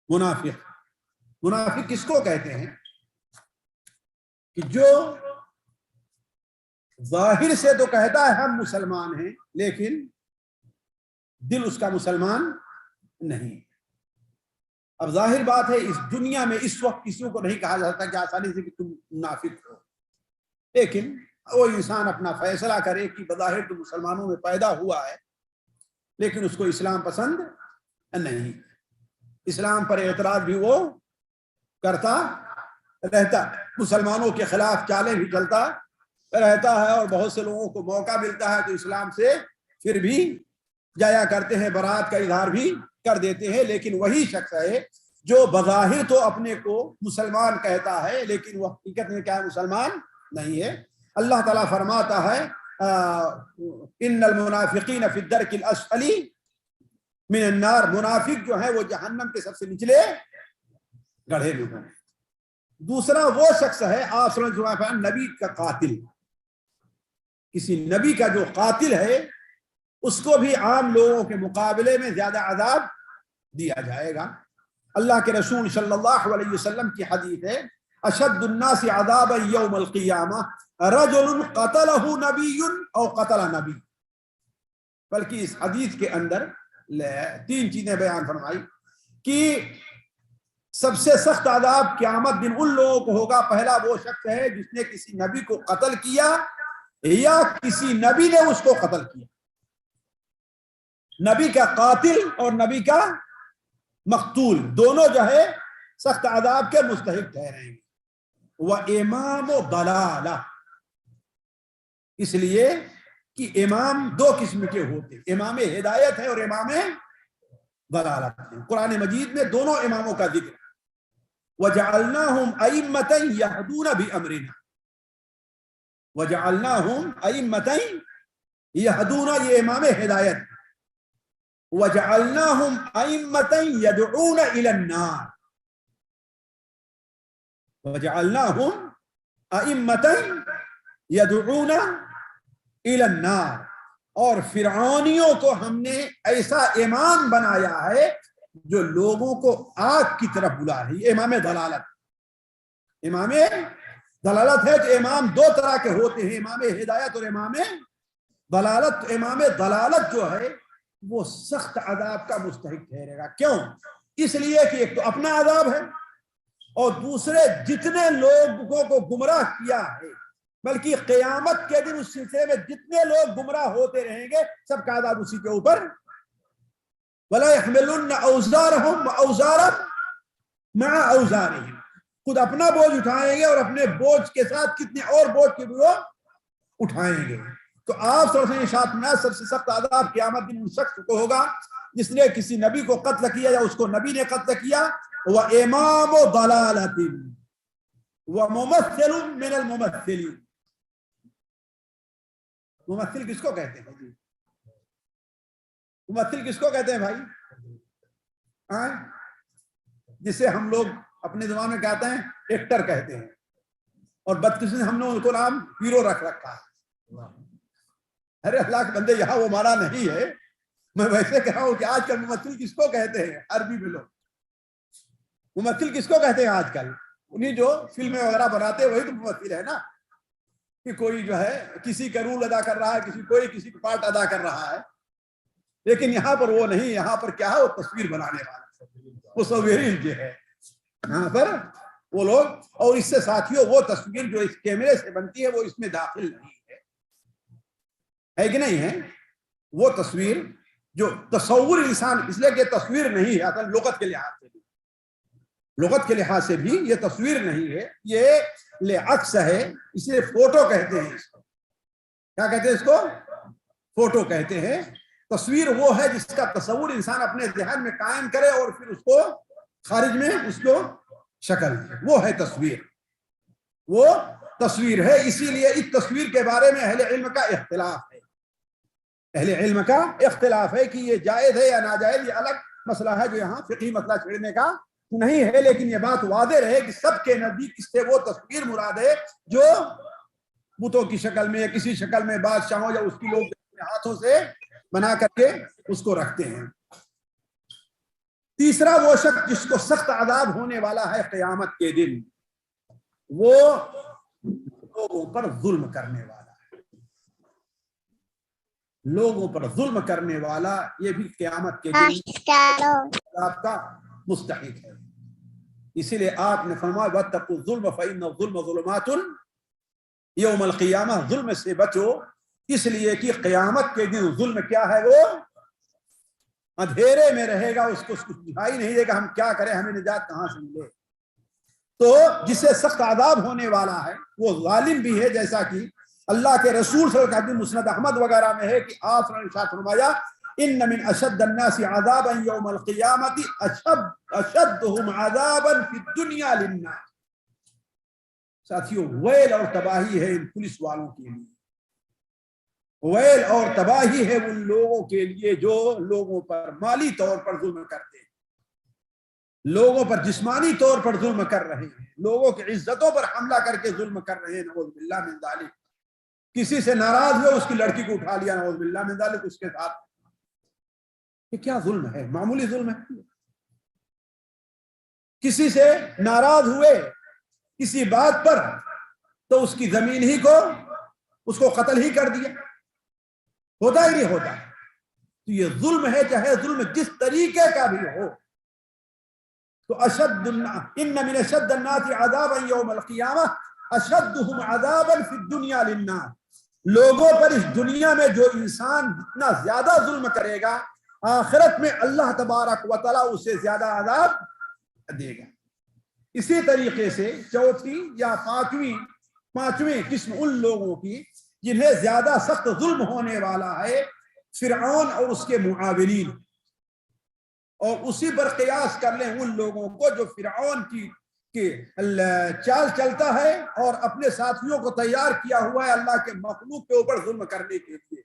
منافق کس کو کہتے ہیں؟ کہ جو ظاہر سے تو کہتا ہے ہم مسلمان ہیں، لیکن دل اس کا مسلمان نہیں. اب ظاہر بات ہے اس دنیا میں اس وقت کسی کو نہیں کہا جاتا کہ آسانی سے کہ تم منافق ہو، لیکن وہ انسان اپنا فیصلہ کرے کہ بظاہر تو مسلمانوں میں پیدا ہوا ہے لیکن اس کو اسلام پسند نہیں، اسلام پر اعتراض بھی وہ کرتا رہتا، مسلمانوں کے خلاف چالیں بھی چلتا رہتا ہے، اور بہت سے لوگوں کو موقع ملتا ہے تو اسلام سے پھر بھی جایا کرتے ہیں، برات کا اظہار بھی کر دیتے ہیں. لیکن وہی شخص ہے جو بظاہر تو اپنے کو مسلمان کہتا ہے لیکن وہ حقیقت میں کیا مسلمان نہیں ہے. اللہ تعالیٰ فرماتا ہے ان المنافقین فی الدرک الاسفل من النار، منافق جو ہے وہ جہنم کے سب سے نچلے گڑھے میں ہیں. دوسرا وہ شخص ہے آپ صلی اللہ علیہ وسلم نبی کا قاتل، کسی نبی کا جو قاتل ہے اس کو بھی عام لوگوں کے مقابلے میں زیادہ عذاب دیا جائے گا. اللہ کے رسول صلی اللہ علیہ وسلم کی حدیث ہے اشد الناس عذابا یوم القیامہ رجل قتلہ نبی او قتل نبی. بلکہ اس حدیث کے اندر 3 چیزیں بیان فرمائی کہ سب سے سخت عذاب قیامت دن ان لوگوں کو ہوگا. پہلا وہ شخص ہے جس نے کسی نبی کو قتل کیا یا کسی نبی نے اس کو قتل کیا. نبی کا قاتل اور نبی کا مقتول دونوں جو ہے سخت عذاب کے مستحق ٹھہریں گے. وامام ضلالہ، اس لیے کہ امام دو قسم کے ہوتے ہیں، امام ہدایت ہے اور امام ضلالت ہے۔ قرآن مجید میں دونوں اماموں کا ذکر ہے۔ وَجَعَلْنَاهُمْ أَئِمَّةً يَهْدُونَ بِأَمْرِنَا، وَجَعَلْنَاهُمْ أَئِمَّةً يَهْدُونَ، یہ امام ہدایت ہے۔ وَجَعَلْنَاهُمْ أَئِمَّةً يَدْعُونَ إِلَى النَّارِ، وَجَعَلْنَاهُمْ أَئِمَّةً يَدْعُونَ إِلَى النَّارِ، اور فرعونیوں کو ہم نے ایسا امام بنایا ہے جو لوگوں کو آگ کی طرف بلا رہی ہے۔ امام دلالت، امام دلالت ہے کہ امام دو طرح کے ہوتے ہیں، امام ہدایت اور امام دلالت۔ امام دلالت جو ہے وہ سخت عذاب کا مستحق ٹھہرے گا۔ کیوں؟ اس لیے کہ ایک تو اپنا عذاب ہے، اور دوسرے جتنے لوگوں کو گمراہ کیا ہے، بلکہ قیامت کے دن اس سلسلے میں جتنے لوگ گمراہ ہوتے رہیں گے سب کا عذاب اسی کے اوپر۔ وَلَا يَحْمِلُنَّ أَوْزَارَهُمْ وَأَوْزَارًا مَعَ أَوْزَارِهِمْ، خود اپنا بوجھ اٹھائیں گے اور اپنے بوجھ کے ساتھ کتنے اور بوجھ کے بھی وہ اٹھائیں گے۔ تو آپ سب سے ارشاد میں سب سے سخت عذاب قیامت دن ان شخص کو ہوگا جس نے کسی نبی کو قتل کیا یا اس کو نبی نے قتل کیا۔ وَإِمَامُ ضَلَالَةٍ وَمُمَثِّلٌ مِّنَ الْمُمَثِّلِينَ، ممثل کس کو کہتے ہیں جی؟ ممثل کس کو کہتے ہیں بھائی؟ جسے ہم لوگ اپنے زبان میں کہتے ہیں ایکٹر کہتے ہیں، اور بدقسمتی ہم نے ان کو نام ہیرو رکھ رکھا ہے۔ ارے اللہ کے بندے، یہاں وہ مانا نہیں ہے، میں ویسے کہہ رہا ہوں کہ آج کل ممثل کس کو کہتے ہیں؟ عربی میں لوگ ممثل کس کو کہتے ہیں آج کل؟ انہیں جو فلمیں وغیرہ بناتے ہیں وہی تو ممثل ہے نا، کہ کوئی جو ہے کسی کا رول ادا کر رہا ہے، کوئی کسی کا پارٹ ادا کر رہا ہے۔ لیکن یہاں پر وہ نہیں، یہاں پر کیا ہے؟ وہ تصویر بنانے والا، وہ مصورین جو ہے یہاں پر وہ لوگ، اور اس سے ساتھیوں وہ تصویر جو اس کیمرے سے بنتی ہے وہ اس میں داخل نہیں ہے کہ نہیں ہے؟ وہ تصویر جو تصور انسان، اس لیے کہ تصویر نہیں ہے اصل لغت کے لحاظ سے بھی، لغت کے لحاظ سے بھی یہ تصویر نہیں ہے، یہ عکس ہے، اس لیے فوٹو کہتے ہیں اس کو۔ کیا کہتے ہیں اس کو؟ فوٹو کہتے ہیں۔ تصویر وہ ہے جس کا تصور انسان اپنے ذہن میں قائم کرے اور پھر اس کو خارج میں اس کو شکل دے، وہ ہے تصویر، وہ تصویر ہے۔ اسی لیے اس تصویر کے بارے میں اہل علم کا اختلاف ہے، اہل علم کا اختلاف ہے کہ یہ جائز ہے یا ناجائز، یہ الگ مسئلہ ہے جو یہاں فقہی مسئلہ چھیڑنے کا نہیں ہے۔ لیکن یہ بات واضح رہے کہ سب کے نزدیک اس سے وہ تصویر مراد ہے جو بتوں کی شکل میں یا کسی شکل میں بادشاہوں یا اس کی لوگ اپنے ہاتھوں سے بنا کر کے اس کو رکھتے ہیں۔ تیسرا وہ شخص جس کو سخت عذاب ہونے والا ہے قیامت کے دن، وہ لوگوں پر ظلم کرنے والا ہے۔ لوگوں پر ظلم کرنے والا یہ بھی قیامت کے دن عذاب کا مستحق ہے۔ اسی لیے آپ نے فرمایا وَاتَّقُوا الظُّلْمَ فَإِنَّ الظُّلْمَ ظُلُمَاتٌ، یوم القیامہ ظلم سے بچو، اس لیے کہ قیامت کے دن ظلم کیا ہے؟ وہ اندھیرے میں رہے گا، اس کو کچھ دکھائی نہیں دے گا ہم کیا کریں، ہمیں نجات کہاں سے ملے۔ تو جسے سخت عذاب ہونے والا ہے وہ ظالم بھی ہے، جیسا کہ اللہ کے رسول صلی اللہ علیہ وسلم مسند احمد وغیرہ میں ہے کہ آپ نے ارشاد فرمایا ان من اشد الناس عذابا یوم القیامت اشدهم عذابا فی الدنیا للناس۔ ساتھیوں، ویل اور تباہی ہے ان پولیس والوں کے لیے، ویل اور تباہی ہے ان لوگوں کے لیے جو لوگوں پر مالی طور پر ظلم کرتے ہیں، لوگوں پر جسمانی طور پر ظلم کر رہے ہیں، لوگوں کی عزتوں پر حملہ کر کے ظلم کر رہے ہیں، نعوذ باللہ من ذالک۔ کسی سے ناراض ہوئے اس کی لڑکی کو اٹھا لیا، نعوذ باللہ من ذالک، اس کے ساتھ۔ یہ کیا ظلم ہے؟ معمولی ظلم ہے؟ کسی سے ناراض ہوئے کسی بات پر تو اس کی زمین ہی کو، اس کو قتل ہی کر دیا، ہوتا ہی نہیں ہوتا؟ تو یہ ظلم ہے، چاہے ظلم جس طریقے کا بھی ہو۔ تو ان من اشد الناس عذابا یوم القیامہ اشدهم عذابا فی الدنیا للناس۔ لوگوں پر اس دنیا میں جو انسان جتنا زیادہ ظلم کرے گا، آخرت میں اللہ تبارک و تعالی اسے زیادہ عذاب دے گا۔ اسی طریقے سے چوتھی یا پانچویں قسم ان لوگوں کی جنہیں زیادہ سخت ظلم ہونے والا ہے فرعون اور اس کے معاونین، اور اسی پر قیاس کر لیں ان لوگوں کو جو فرعون کی چال چلتا ہے اور اپنے ساتھیوں کو تیار کیا ہوا ہے اللہ کے مخلوق کے اوپر ظلم کرنے کے لیے،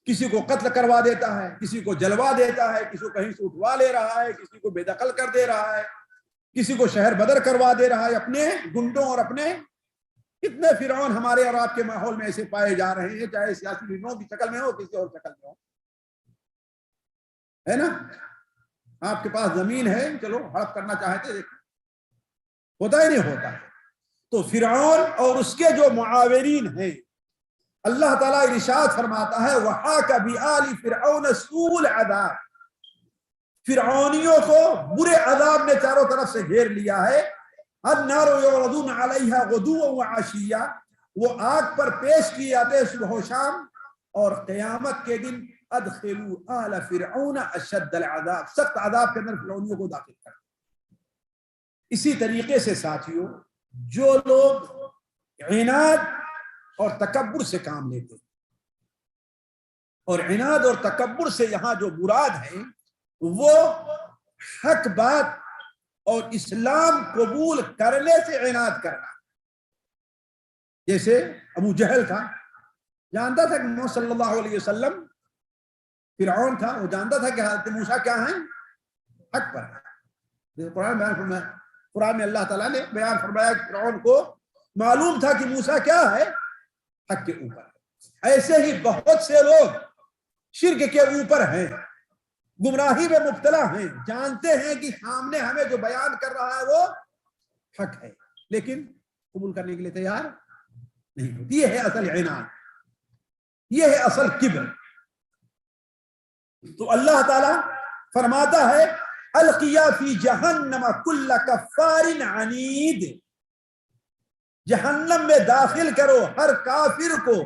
کسی کو قتل کروا دیتا ہے، کسی کو جلوا دیتا ہے، کسی کو کہیں سے اٹھوا لے رہا ہے، کسی کو بے دخل کر دے رہا ہے، کسی کو شہر بدر کروا دے رہا ہے اپنے گنڈوں اور اپنے کتنے فرعون ہمارے اور آپ کے ماحول میں ایسے پائے جا رہے ہیں، چاہے سیاسی لیڈروں کی شکل میں ہو کسی اور شکل میں ہو، ہے نا؟ آپ کے پاس زمین ہے، چلو ہڑپ کرنا چاہتے دیکھو، ہوتا ہی نہیں ہوتا ہے۔ تو فرعون اور اس کے جو معاونین ہیں، اللہ تعالیٰ ارشاد فرماتا ہے وَحَاكَ بِآلِ فِرْعَوْنَ سُوءُ الْعَذَابِ، فرعونیوں کو برے عذاب نے چاروں طرف سے گھیر لیا ہے۔ النَّارُ يُعْرَضُونَ عَلَيْهَا غُدُوًّا وَعَشِيًّا، وہ آگ پر پیش کیے جاتے صبح و شام، اور قیامت کے دن ادخلوا آل فرعون اشد العذاب، سخت عذاب کے اندر فرعونیوں کو داخل کر۔ اسی طریقے سے ساتھیوں، جو لوگ عناد اور تکبر سے کام لیتے ہیں، اور عناد اور تکبر سے یہاں جو مراد ہے وہ حق بات اور اسلام قبول کرنے سے عناد کرنا، جیسے ابو جہل تھا، جانتا تھا کہ محمد صلی اللہ علیہ وسلم فرعون تھا، وہ جانتا تھا کہ حضرت موسیٰ کیا ہیں، حق پر ہے۔ قرآن میں اللہ تعالیٰ نے بیان فرمایا کہ فرعون کو معلوم تھا کہ موسیٰ کیا ہے، حق کے اوپر ہے۔ ایسے ہی بہت سے لوگ شرک کے اوپر ہیں، گمراہی میں مبتلا ہیں، جانتے ہیں کہ سامنے ہمیں جو بیان کر رہا ہے وہ حق ہے، لیکن قبول کرنے کے لیے تیار نہیں ہوتی۔ یہ ہے اصل عناد، یہ ہے اصل کبر۔ تو اللہ تعالیٰ فرماتا ہے القیا فی جہنم کل کفار عنید، جہنم میں داخل کرو ہر کافر کو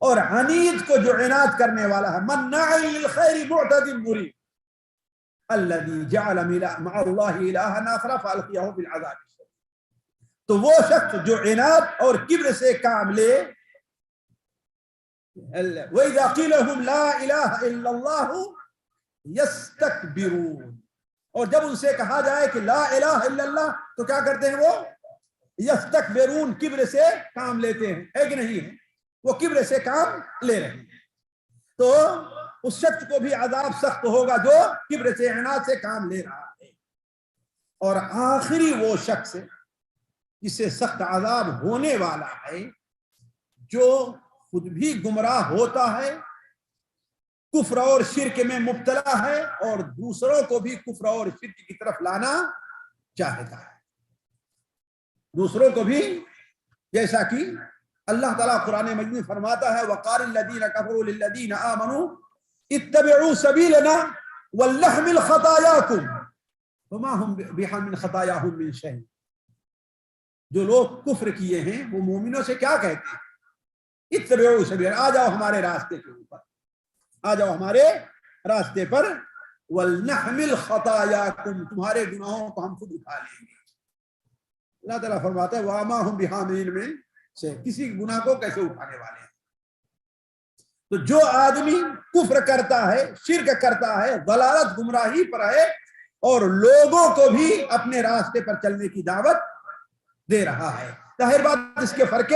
اور عنید کو جو عناد کرنے والا ہے، مناع للخیر معتد مریب الذی جعل مع اللہ الہا آخر فالقیہ فی العذاب۔ تو وہ شخص جو عناد اور کبر سے کام لے، وَإِذَا قِيلَ لَهُمْ لَا إِلَهَ إِلَّا اللَّهُ يَسْتَكْبِرُونَ، اور جب ان سے کہا جائے کہ لا الہ الا اللہ تو کیا کرتے ہیں وہ، یستکبرون، کبر سے کام لیتے ہیں، ہے کہ نہیں ہے؟ وہ کبر سے کام لے رہے ہیں۔ تو اس شخص کو بھی عذاب سخت ہوگا جو کبر سے عناد سے کام لے رہا ہے۔ اور آخری وہ شخص جس سے سخت عذاب ہونے والا ہے، جو خود بھی گمراہ ہوتا ہے، کفر اور شرک میں مبتلا ہے، اور دوسروں کو بھی کفر اور شرک کی طرف لانا چاہتا ہے، دوسروں کو بھی، جیسا کہ اللہ تعالیٰ قرآن مجید میں فرماتا ہے وقال الذین کفروا للذین آمنوا اتبعوا سبیلنا ولنحمل خطایاکم وما هم بحمل خطایاهم من شیء۔ جو لوگ کفر کیے ہیں وہ مومنوں سے کیا کہتے ہیں، اتبعوا سبیلنا، آ جاؤ ہمارے راستے کے اوپر، آ جاؤ ہمارے راستے پر، وَلْنَحْمِلْ خَطَایَاكُمْ، تمہارے گناہوں کو ہم خود اٹھا لیں گے۔ اللہ تعالیٰ فرماتا ہے وَمَا هُمْ بِحَامِلِينَ مِن شَيْءٍ، کسی گناہ کو کیسے اٹھانے والے ہیں۔ تو جو آدمی کفر کرتا ہے، شرک کرتا ہے، ضلالت گمراہی پر ہے، اور لوگوں کو بھی اپنے راستے پر چلنے کی دعوت دے رہا ہے، ظاہر بات اس کے فرق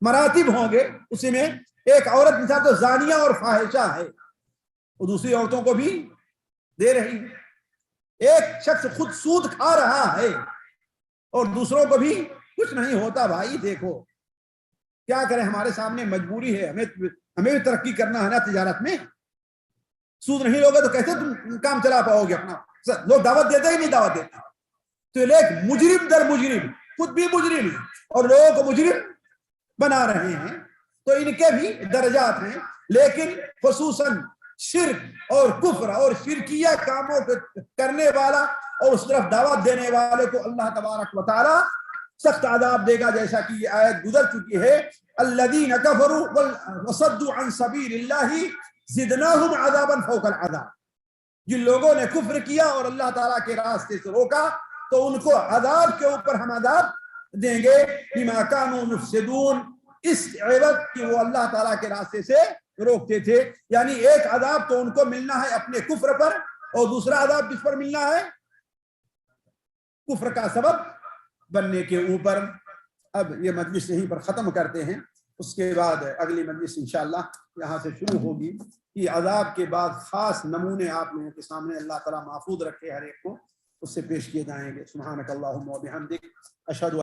مراتب ہوں گے، اسی میں ایک عورت مثال تو زانیہ اور فاحشہ ہے، وہ دوسری عورتوں کو بھی دے رہی ہے۔ ایک شخص خود سود کھا رہا ہے اور دوسروں کو بھی کچھ نہیں ہوتا۔ بھائی دیکھو کیا کریں، ہمارے سامنے مجبوری ہے، ہمیں بھی ترقی کرنا ہے نا تجارت میں۔ سود نہیں لوگے تو کیسے تم کام چلا پاؤ گے اپنا؟ لوگ دعوت دیتے ہی نہیں دعوت دیتے، تو ایک مجرم در مجرم، خود بھی مجرم اور لوگوں کو مجرم بنا رہے ہیں۔ تو ان کے بھی درجات ہیں، لیکن خصوصاً شرک اور کفر اور شرکیہ کاموں کو کرنے والا اور اس طرف دعوت دینے والے کو اللہ تبارک و تعالی سخت عذاب دے گا، جیسا کہ یہ آیت گزر چکی ہے الذین کفروا وصدوا عن سبیل اللہ زدناہم عذابا فوق العذاب۔ جن لوگوں نے کفر کیا اور اللہ تعالیٰ کے راستے سے روکا، تو ان کو عذاب کے اوپر ہم عذاب دیں گے بما كانوا يفسدون، اس عوض کہ وہ اللہ تعالیٰ کے راستے سے روکتے تھے. یعنی ایک عذاب تو ان کو ملنا ہے اپنے کفر پر، اور دوسرا عذاب کس پر ملنا ہے؟ کفر کا سبب بننے کے اوپر. اب یہ مجلس یہیں پر ختم کرتے ہیں، اس کے بعد اگلی مجلس انشاءاللہ یہاں سے شروع ہوگی کہ عذاب کے بعد خاص نمونے آپ لوگوں کے سامنے اللہ تعالیٰ محفوظ رکھے ہر ایک کو، اس سے پیش کیے جائیں گے. سبحانک اللہم و بحمدک، اشہد